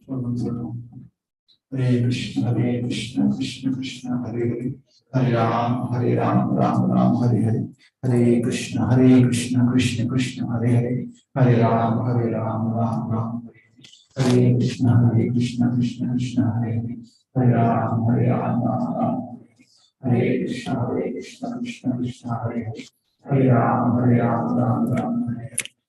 S2: for Mantra. Hare Krishna, Krishna Krishna, Hare Hare, Hare Ram, Ram Ram, Hare Hare, Hare Krishna, Krishna Krishna, Hare Hare, Hare Ram, Ram Ram, Hare Krishna, Krishna Krishna, Hare Hare, Hare Ram, Ram Ram, Hare Krishna, Krishna Krishna, Hare Hare, Hare Ram, Ram Ram,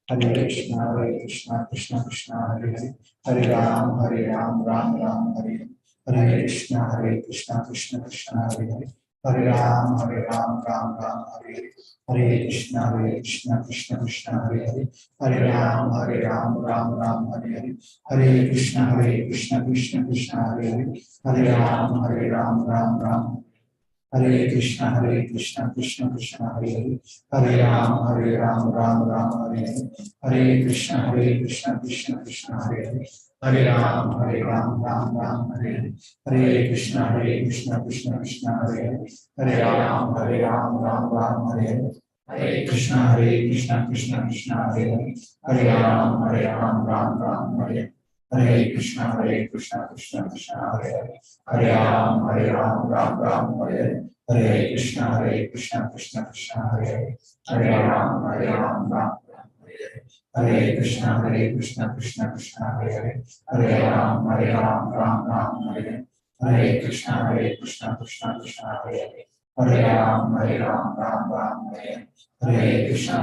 S2: Hare Krishna, Krishna Krishna, Hare Hare, Hare Ram, Ram Ram, Hare Krishna, Krishna Krishna, Hare Hare, Hare Ram, Ram Ram, Hare Krishna, Krishna Krishna, Hare Hare, Hare Ram, Ram Ram, Hare Krishna, Krishna Krishna, Hare Hare, Hare Ram, Ram Ram, Hare Krishna, Krishna Krishna, Hare Hare, Hare Ram, Ram Ram, Hare Krishna, Krishna Krishna, Hare Hare, Hare Ram, Ram Ram, Hare Krishna, Krishna Krishna, Hare Hare, Hare Ram, Ram Ram, Hare Krishna, Krishna Krishna, Hare Hare, Hare Ram, Ram Ram, Hare Krishna, Krishna Krishna, Hare Hare, Hare Ram, Ram Ram, Hare Krishna, Krishna Krishna, Hare Hare, Hare Ram, Ram Hare Krishna, Krishna Krishna, Hare Hare, Hare Ram, Ram Hare Krishna, Krishna Krishna, Hare Hare, Hare Ram, Ram Hare Krishna, Krishna Krishna, Hare Hare, Hare Ram, Ram Hare Krishna,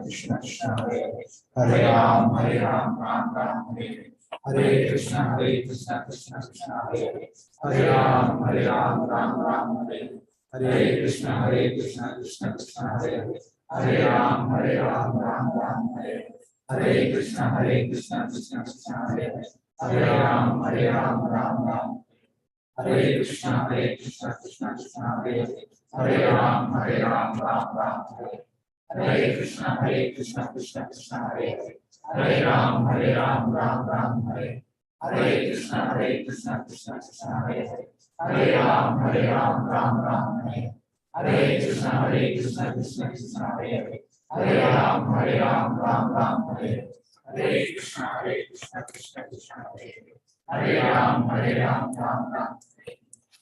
S2: Krishna Krishna, Hare Hare, Hare Ram, Ram Hare Krishna, Krishna Krishna, Hare Hare, Hare Ram, Ram Hare Krishna, Krishna Krishna, Hare Hare, Hare Ram, Ram Hare Krishna, Krishna Krishna, Hare Hare, Hare Ram, Ram Hare Krishna, Krishna Krishna, Hare Hare, Hare Ram, Ram Hare Krishna, Krishna Krishna, Hare Hare, Hare Ram, Ram Hare Krishna, Krishna Krishna, Hare Hare, Hare Ram, Ram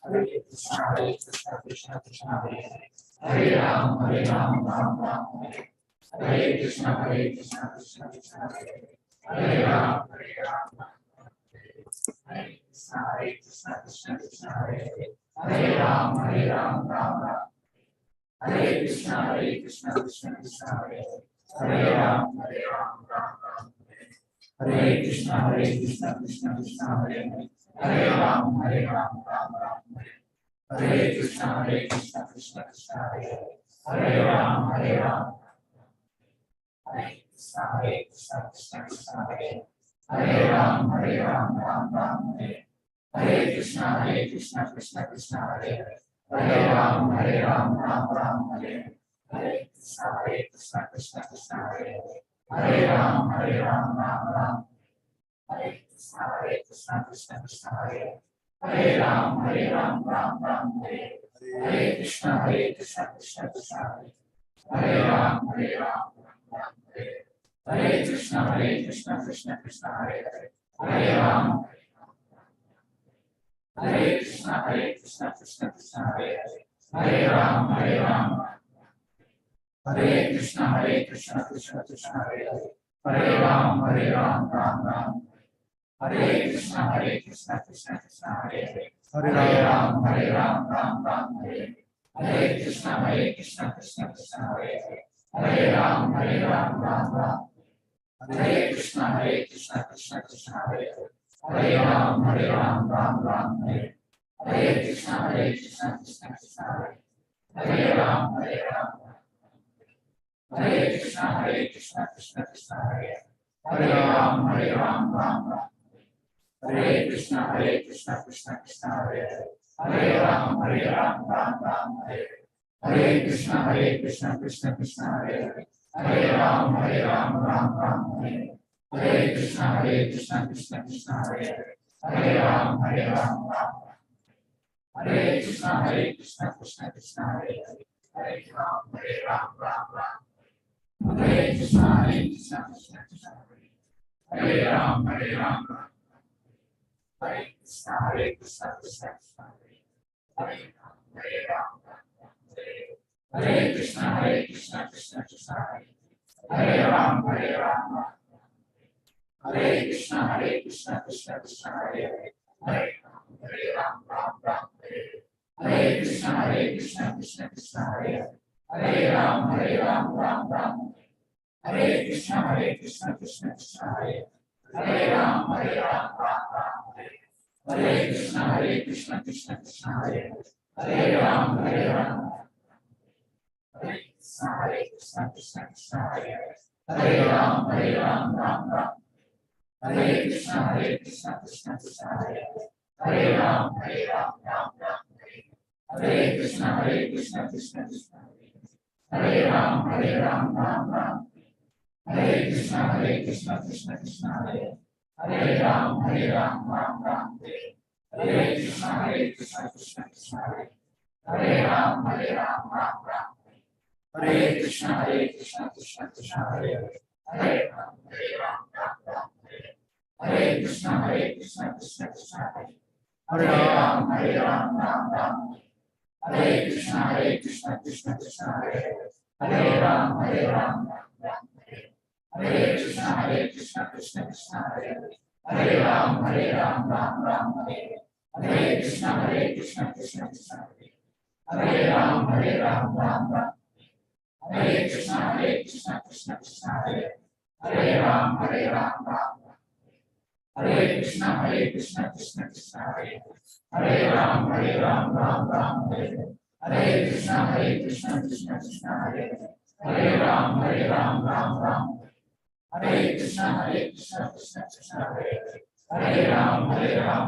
S2: Hare Krishna, Krishna Krishna, Hare Hare, Hare Ram, Ram Hare Krishna, Krishna Krishna, Hare Hare, Hare Ram, Ram Hare Krishna, Krishna Krishna, Hare Hare, Hare Ram, Hare Krishna, Krishna Hare Hare, Hare Ram, Ram Hare Krishna, Krishna Krishna, Hare Hare, Hare Ram, Ram Hare Krishna, Krishna Krishna, Hare Hare, Hare Ram, Ram Hare. Hare Krishna, Krishna Krishna, Hare Hare, Hare Ram, Ram. Hare Krishna, Krishna Krishna, Hare Hare, Hare Ram, Ram Hare. Hare Krishna, Krishna Krishna, Hare Hare, Hare Ram, Ram Hare. Hare Krishna, Krishna Krishna, Hare Hare, Hare Ram, Ram. Hare Krishna, Krishna Krishna, Hare Hare, Hare Ram, Ram Hare. Hare Krishna, Krishna Krishna, Hare Ram, Ram Hare. Hare Krishna, Krishna Krishna, Hare Hare, Hare Ram. Hare Krishna, Krishna Krishna, Hare Hare, Hare Ram, Hare Krishna, Krishna Krishna, Hare Hare, Hare Ram, Ram. Hare Krishna, Krishna Krishna, Hare Hare, Hare Ram, Ram Hare. Hare Krishna, Krishna Krishna, Hare Hare, Hare Ram, Ram. Hare Krishna, Krishna Krishna, Hare Hare, Hare Ram, Ram. Hare Krishna, Krishna Krishna, Hare Ram, Hare Krishna, Krishna Krishna, Hare Hare Ram, Ram. Hare Krishna, Krishna Krishna, Hare Hare, Hare Ram, Ram. Hare Krishna, Krishna Krishna, Hare Hare, Hare Ram, Ram. Hare Krishna, Krishna Krishna, Hare Hare, Hare Ram, Ram. Hare Krishna, Krishna Krishna, Hare Hare, Hare Ram, Ram. Hare Krishna, Krishna Krishna, Hare Ram, Ram. Hare Krishna, Krishna Krishna, Hare Ram, Hare Krishna, Krishna Krishna, Hare Ram, Hare Krishna, Krishna Krishna, Hare Hare, Hare Ram. Hare Krishna, Krishna Krishna, Hare Ram, Ram. Hare Krishna, Krishna Krishna, Hare Ram, Ram. Hare Krishna, Krishna Krishna, Hare Ram, Ram. Hare Krishna, Krishna Krishna, Hare Ram, Ram. Hare Krishna, Krishna Krishna, Hare Ram, Ram. Hare Krishna, Krishna Krishna, Hare Ram, Ram. Hare Krishna, Krishna Krishna, Hare Ram, Ram. Hare Krishna, Krishna Krishna, Hare Ram, Ram. Hare Krishna, Krishna Krishna, Hare Ram, Ram. Hare Krishna, Krishna Krishna, Hare Ram, Ram. Hare Krishna, Krishna Krishna, Hare Ram, Ram. Hare Krishna, Krishna Krishna, Hare Ram, Ram. Hare Krishna, Krishna Krishna, Hare Ram, Ram. Hare Krishna, Krishna Krishna, Hare Ram, Ram. Hare Krishna, Krishna Krishna, Hare Ram, Ram. Hare Krishna, Krishna Krishna, Hare Ram, Ram.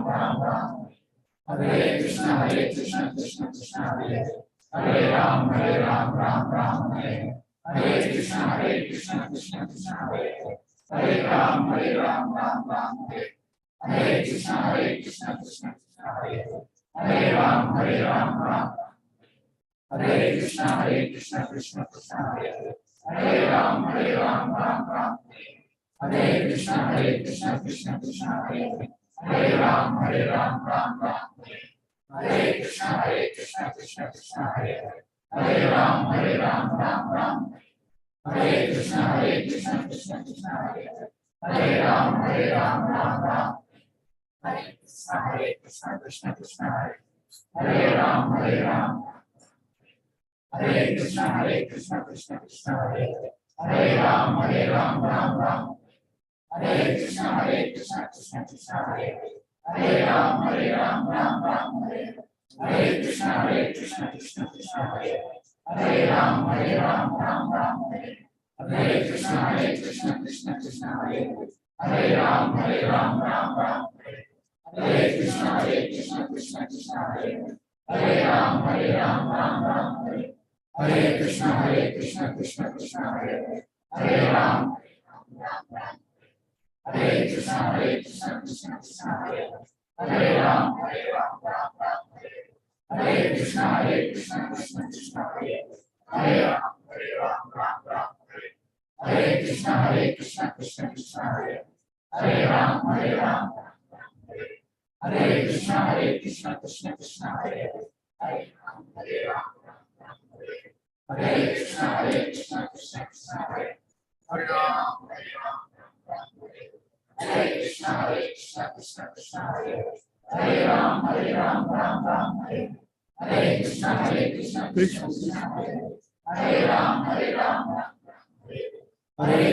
S2: Hare Krishna, Krishna Krishna, Hare Ram, Ram. Hare Krishna, Krishna Krishna, Hare Ram, Ram. Hare Krishna, Krishna Krishna, Hare Ram, Ram. Hare Krishna, Krishna Krishna, Hare Ram, Ram. Hare Krishna, Krishna Krishna, Hare Ram, Ram. Hare Krishna, Krishna Krishna, Hare Ram, Ram. Hare Krishna, Krishna Krishna, Hare Ram, Ram. Hare Krishna, Krishna Krishna, Hare Ram, Ram. Hare Krishna, Krishna, Hare Ram, Ram. Hare Krishna, Krishna Krishna, Hare Ram, Ram. Hare Krishna, Krishna Krishna, Hare Hare Ram, Ram Ram, Hare Hare Krishna, Krishna Krishna, Hare Hare Ram, Ram Hare Hare Krishna, Krishna Krishna, Hare Hare Ram, Ram Hare Krishna, Krishna Krishna, Hare Hare Ram, Ram Hare Hare Krishna, Krishna Hare Hare Ram, Hare Krishna, Krishna Hare Hare Ram, Ram Hare Krishna, Krishna Hare Hare Ram, Hare Krishna, Krishna Hare Hare Ram, Hare Krishna, Krishna Hare Hare Hare Krishna, Krishna Hare Hare Ram, Hare Krishna, Krishna Hare Hare Ram, Hare Krishna, Krishna Hare Hare Ram, Hare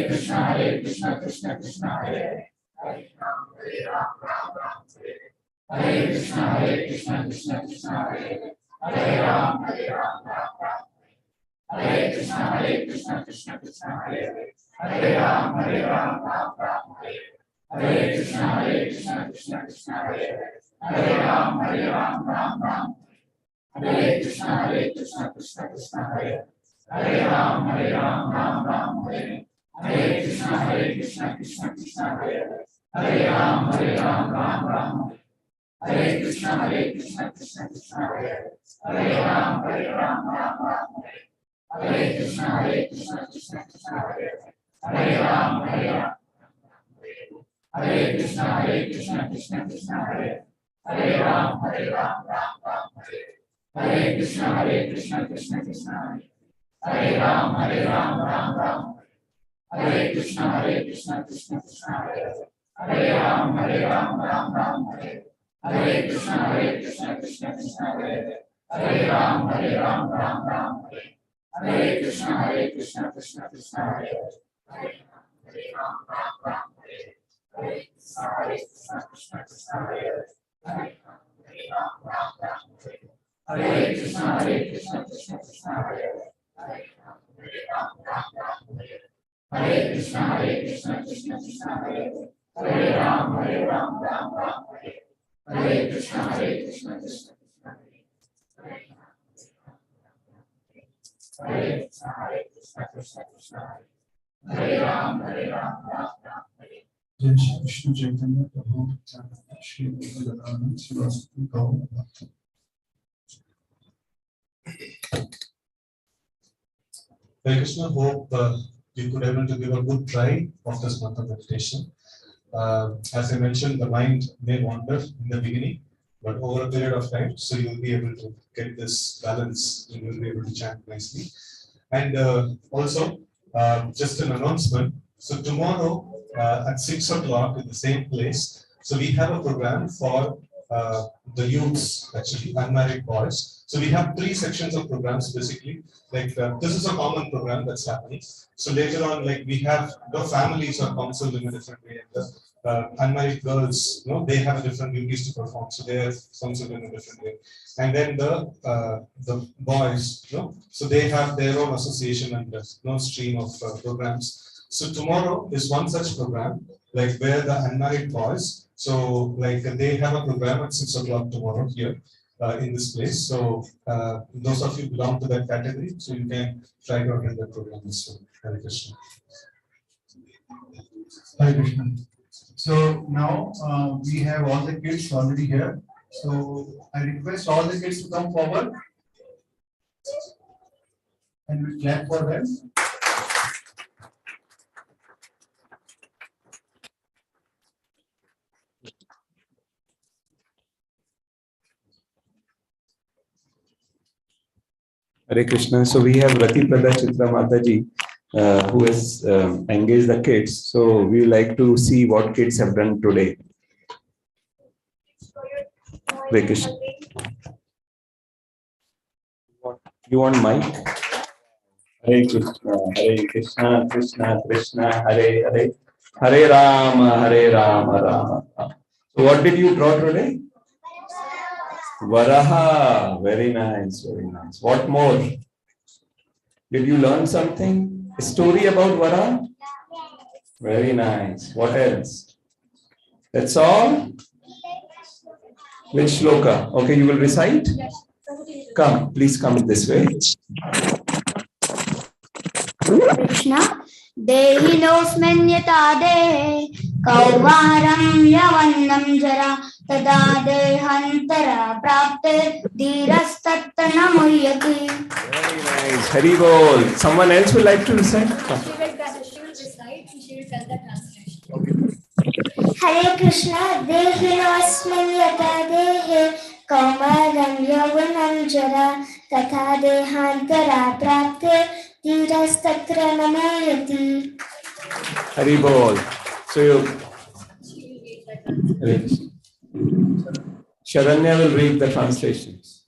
S2: Krishna, Krishna Hare Hare Krishna, Krishna Hare Hare Ram, Hare Krishna, Krishna Hare Hare Ram, Hare Krishna, Krishna Hare Hare Ram, Hare Krishna, Krishna Hare Hare Ram, Hare Krishna, Krishna Hare Hare Ram, Hare Krishna, Krishna Hare Hare Ram, Hare Krishna, Krishna Hare Hare Ram, Hare Krishna, Krishna Hare Hare Ram, Hare Krishna, Krishna Hare Ram, Hare Krishna, Krishna Hare Hare Ram, Hare Krishna, Krishna Hare Hare Ram, Hare Krishna, Krishna Hare Hare Krishna, Krishna Hare Hare Krishna, Krishna Hare Hare Ram, Hare Krishna, Krishna Hare Krishna, Hare Ram, Jai Shri Krishna Chaitanya Prabhu Nityananda, Shri Advaita Srivastava Gaur Bhakta.
S1: Hare Krishna, hope you could able to give a good try of this mantra meditation. As I mentioned, the mind may wander in the beginning, but over a period of time, so you'll be able to get this balance and you'll be able to chant nicely. And also, just an announcement. So tomorrow at 6 o'clock in the same place, so we have a program for the youths, actually unmarried boys. So we have 3 sections of programs basically. Like this is a common program that's happening. So later on, like we have the families are counseled in a different way. And the unmarried girls, they have a different duties to perform. So they are counseled in a different way. And then the boys, so they have their own association and stream of programs. So tomorrow is one such program, like where the unmarried boys, so like they have a program at 6 o'clock tomorrow here in this place. So those of you belong to that category, so you can try to attend the program as well. Hare Krishna.
S2: Hare Krishna. So now we have all the kids already here. So I request all the kids to come forward and we clap for them.
S6: Hare Krishna. So we have Rati Prada Chitra Mataji who has engaged the kids. So we like to see what kids have done today. Hare Krishna. You want mic? Hare Krishna, Krishna Krishna, Hare Hare, Hare Rama, Hare Rama, Rama Rama. So what did you draw today? Varaha. Very nice, very nice. What more? Did you learn something? A story about Varaha? Very nice. What else? That's all? Which shloka? Okay, you will recite? Come, please come this way.
S7: Krishna, Dehinosmen yata dehe, Kaumaram yavannam jara, Tada dehantara prapte, Dhirastattana muhyati.
S6: Very nice. Hari bol. Someone else would like to recite? Come.
S5: She will recite, she will tell the translation.
S7: Hare Krishna, Dehinosmen yata dehe, Kaumaram yavannam jara, Tada dehantara prapte, Dhirastattana muhyati.
S6: Hari bol. So you, Sharanya will read the translations.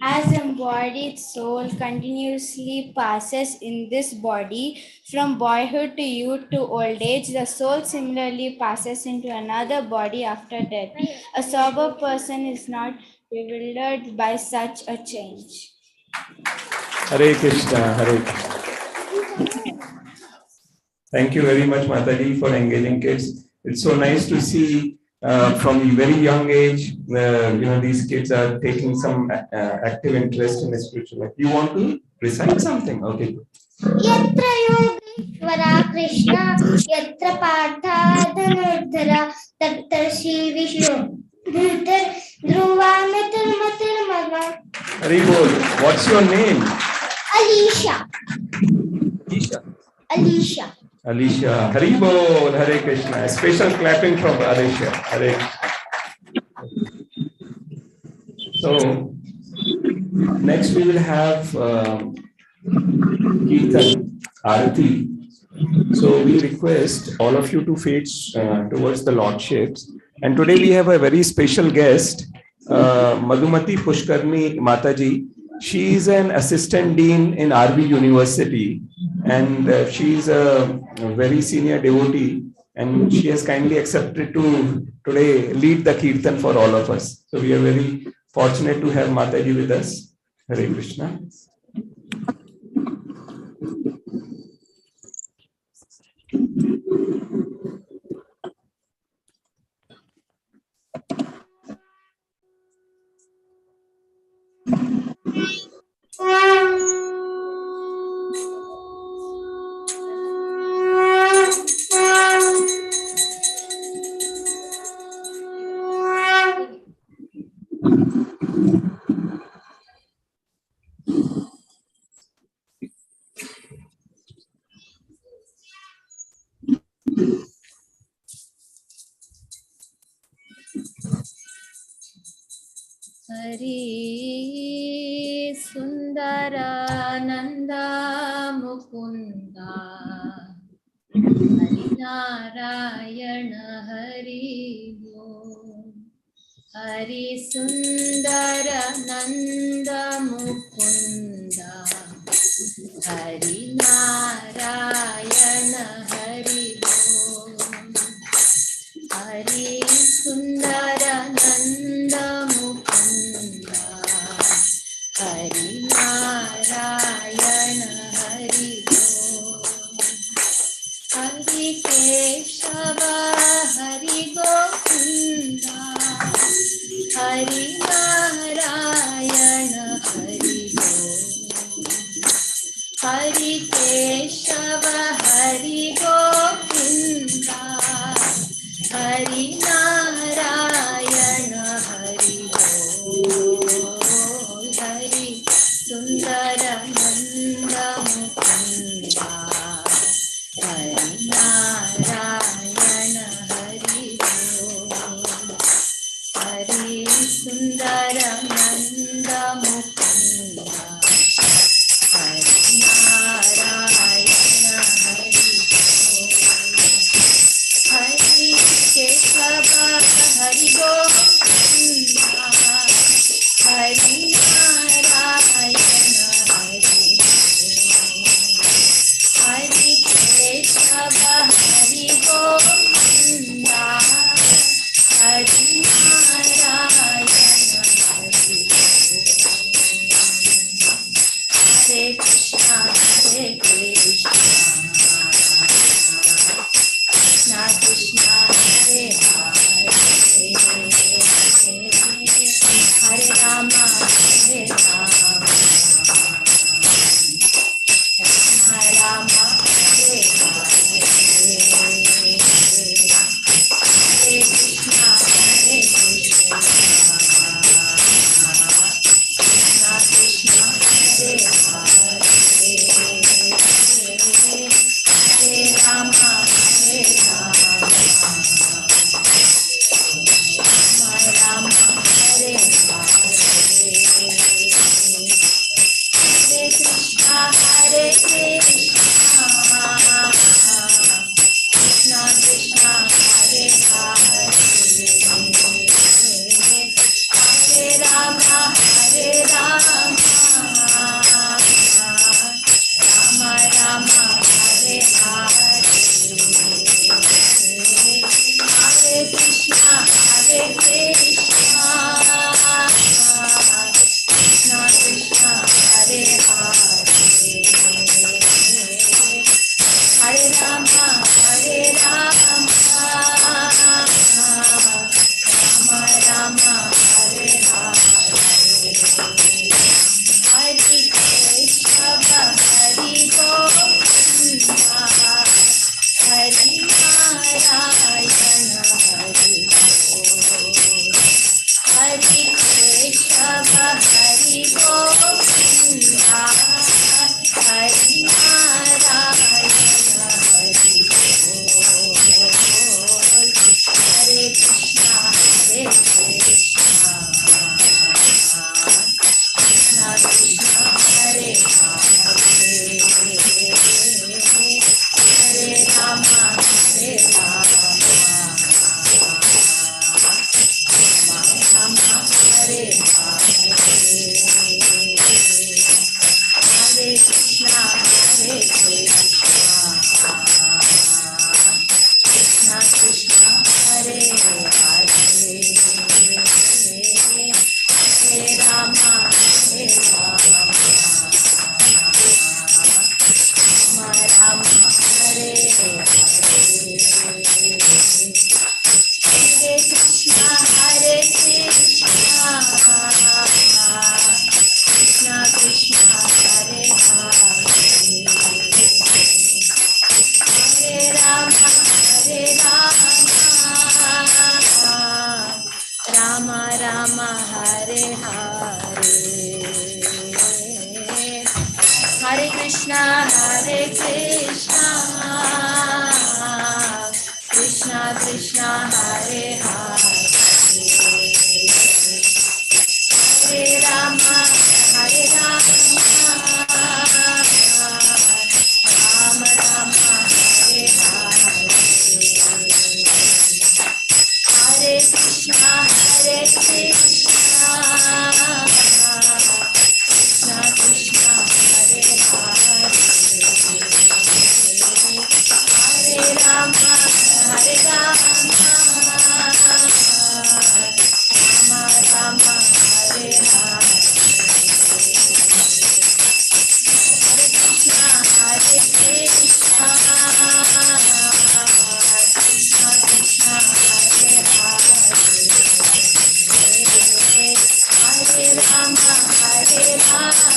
S7: As embodied soul continuously passes in this body from boyhood to youth to old age, the soul similarly passes into another body after death. A sober person is not bewildered by such a change.
S6: Hare Krishna, Hare Krishna. Thank you very much, Mataji, for engaging kids. It's so nice to see from very young age, these kids are taking some active interest in the spiritual life. You want to recite something? Okay.
S7: Yatra Yogeshwara Krishna, Yatra Partha Dhanurdhara, Tatra Shri Vishnu, Dhruva Mitir Maga.
S6: Hari bol. What's your name?
S7: Alicia.
S6: Alicia. Alicia. Hari bol. Hare Krishna. A special clapping from Alicia. Hare. So next we will have Gita, Arati. So we request all of you to face towards the Lordships. And today we have a very special guest, Madhumati Pushkarni Mataji. She is an assistant dean in RV University, and she is a very senior devotee, and she has kindly accepted to today lead the kirtan for all of us. So we are very fortunate to have Mataji with us. Hare Krishna.
S8: Hari Sundara Nanda Mukunda Hari Narayana Hari Om Hari Sundara Nanda Mukunda Hari Narayana Hari Om Hari Sundara Nanda Mukunda Hari Narayana Hari Om Hari Keshava Hari Govinda Hari Narayana Krishna, Hare Krishna, Krishna Krishna, Hare Hare, Hare Rama, Hare Rama, Rama Rama, Hare Hare, Hare Krishna, Hare Krishna, Krishna Krishna, Hare Hare, Hare Rama, Hare Rama, Rama Rama, Hare Hare, Hare Krishna, Krishna Krishna, Hare Hare, Hare Rama, Hare Rama,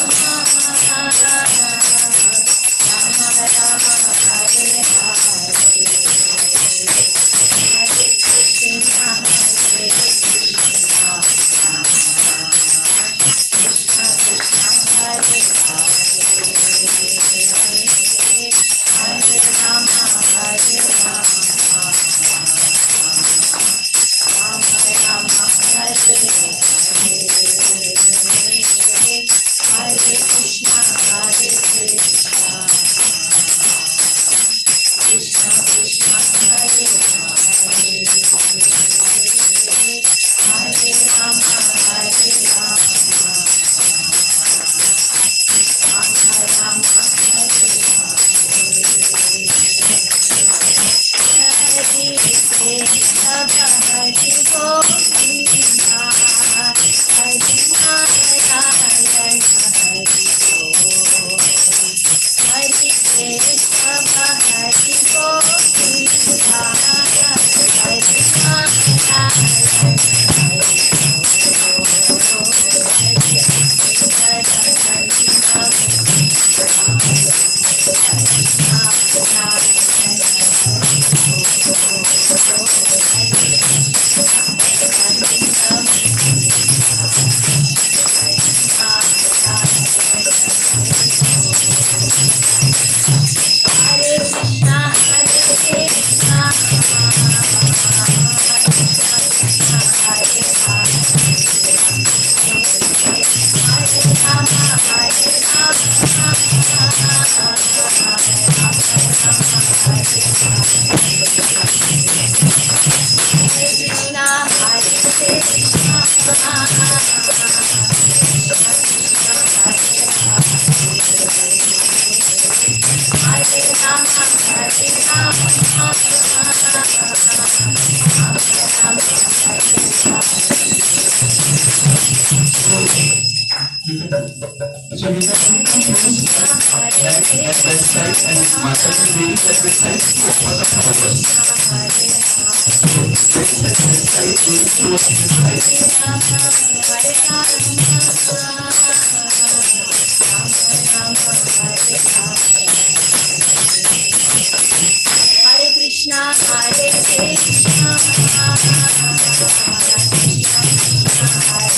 S8: Rama Rama, Hare Hare, Hare Krishna, Hare Krishna, Krishna Krishna, Hare Hare, Hare Rama, Hare Rama, Rama Rama, Hare Hare, Hare Krishna, Hare Krishna, Krishna Krishna, Hare Hare, Hare Rama, Hare Rama, Rama Rama, Hare Hare, Hare Krishna, Hare Govinda, Hare Narayana, Hare Krishna, Hare Krishna, Hare Govinda, Hare Hare Krishna, Hare Krishna, Hare Hare, Hare Rama, Hare Rama, Hare Krishna, Hare Krishna, Hare Rama, Hare Rama,
S3: So we can come to this at that side and master will really at this side to offer the flowers. This at this side will to this
S8: Hare Krishna, Hare Krishna, Hare Rama, Hare Rama, Rama Rama, Hare Hare, Hare Krishna, Hare Krishna, Hare Rama, Hare Rama, Rama Rama, Hare Krishna, Hare Krishna,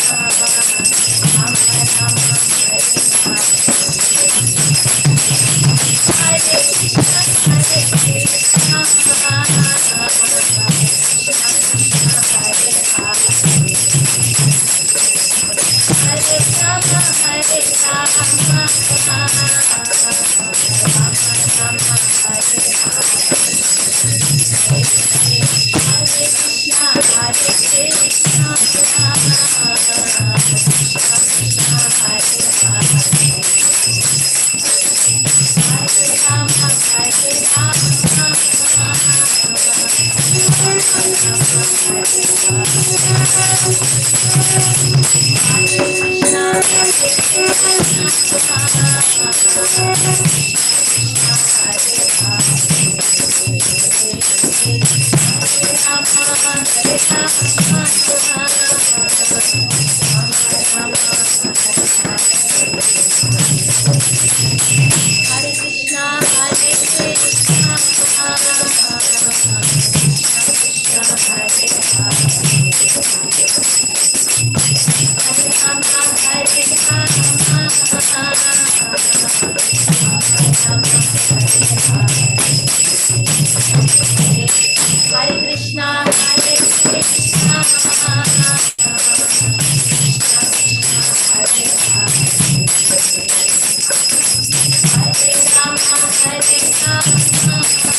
S8: Krishna Krishna, Hare Hare, Hare Krishna, Hare Krishna, Hare Rama, Hare Krishna, Hare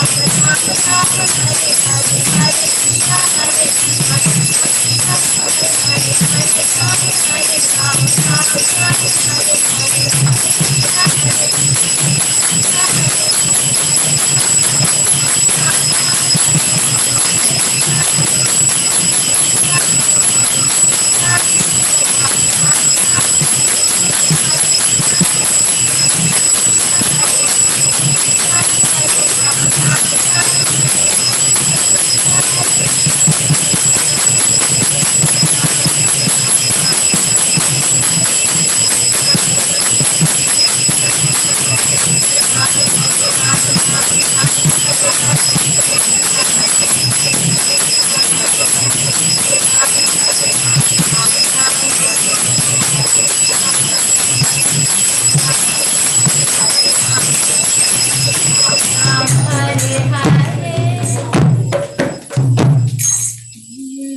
S8: Hare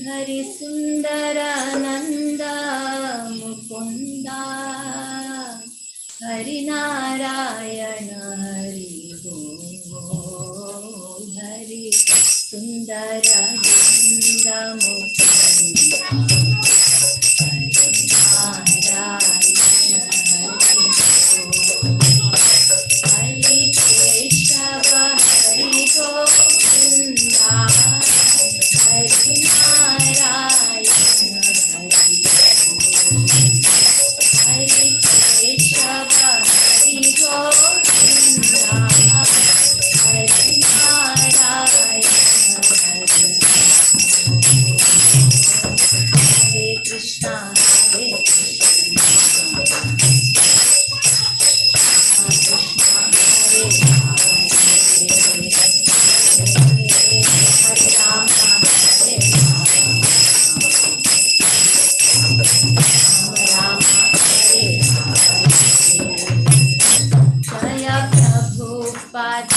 S8: Hari Sundarananda Mukunda Hari Narayana Hari Bol Hari Sundarananda Mukunda Hari Narayana Hari Bol Hari Keshava Hari Govinda Hari Narayana Hari Hari Keshava Hari Govinda Hari Narayana Hari Hare Krishna Hare Krishna Jaya Prabhupada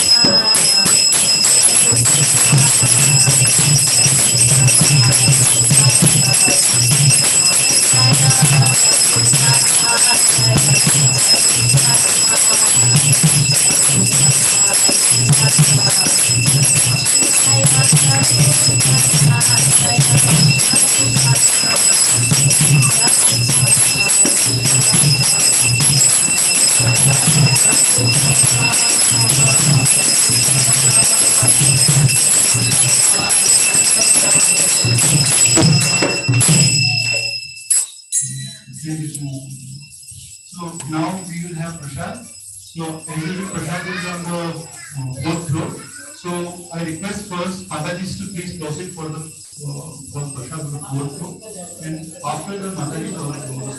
S2: So now we will have prasad. So usually prasad is on the fourth floor. So I request first Mataji to please proceed for the for prasad on the fourth floor, and after the Mataji on the floor.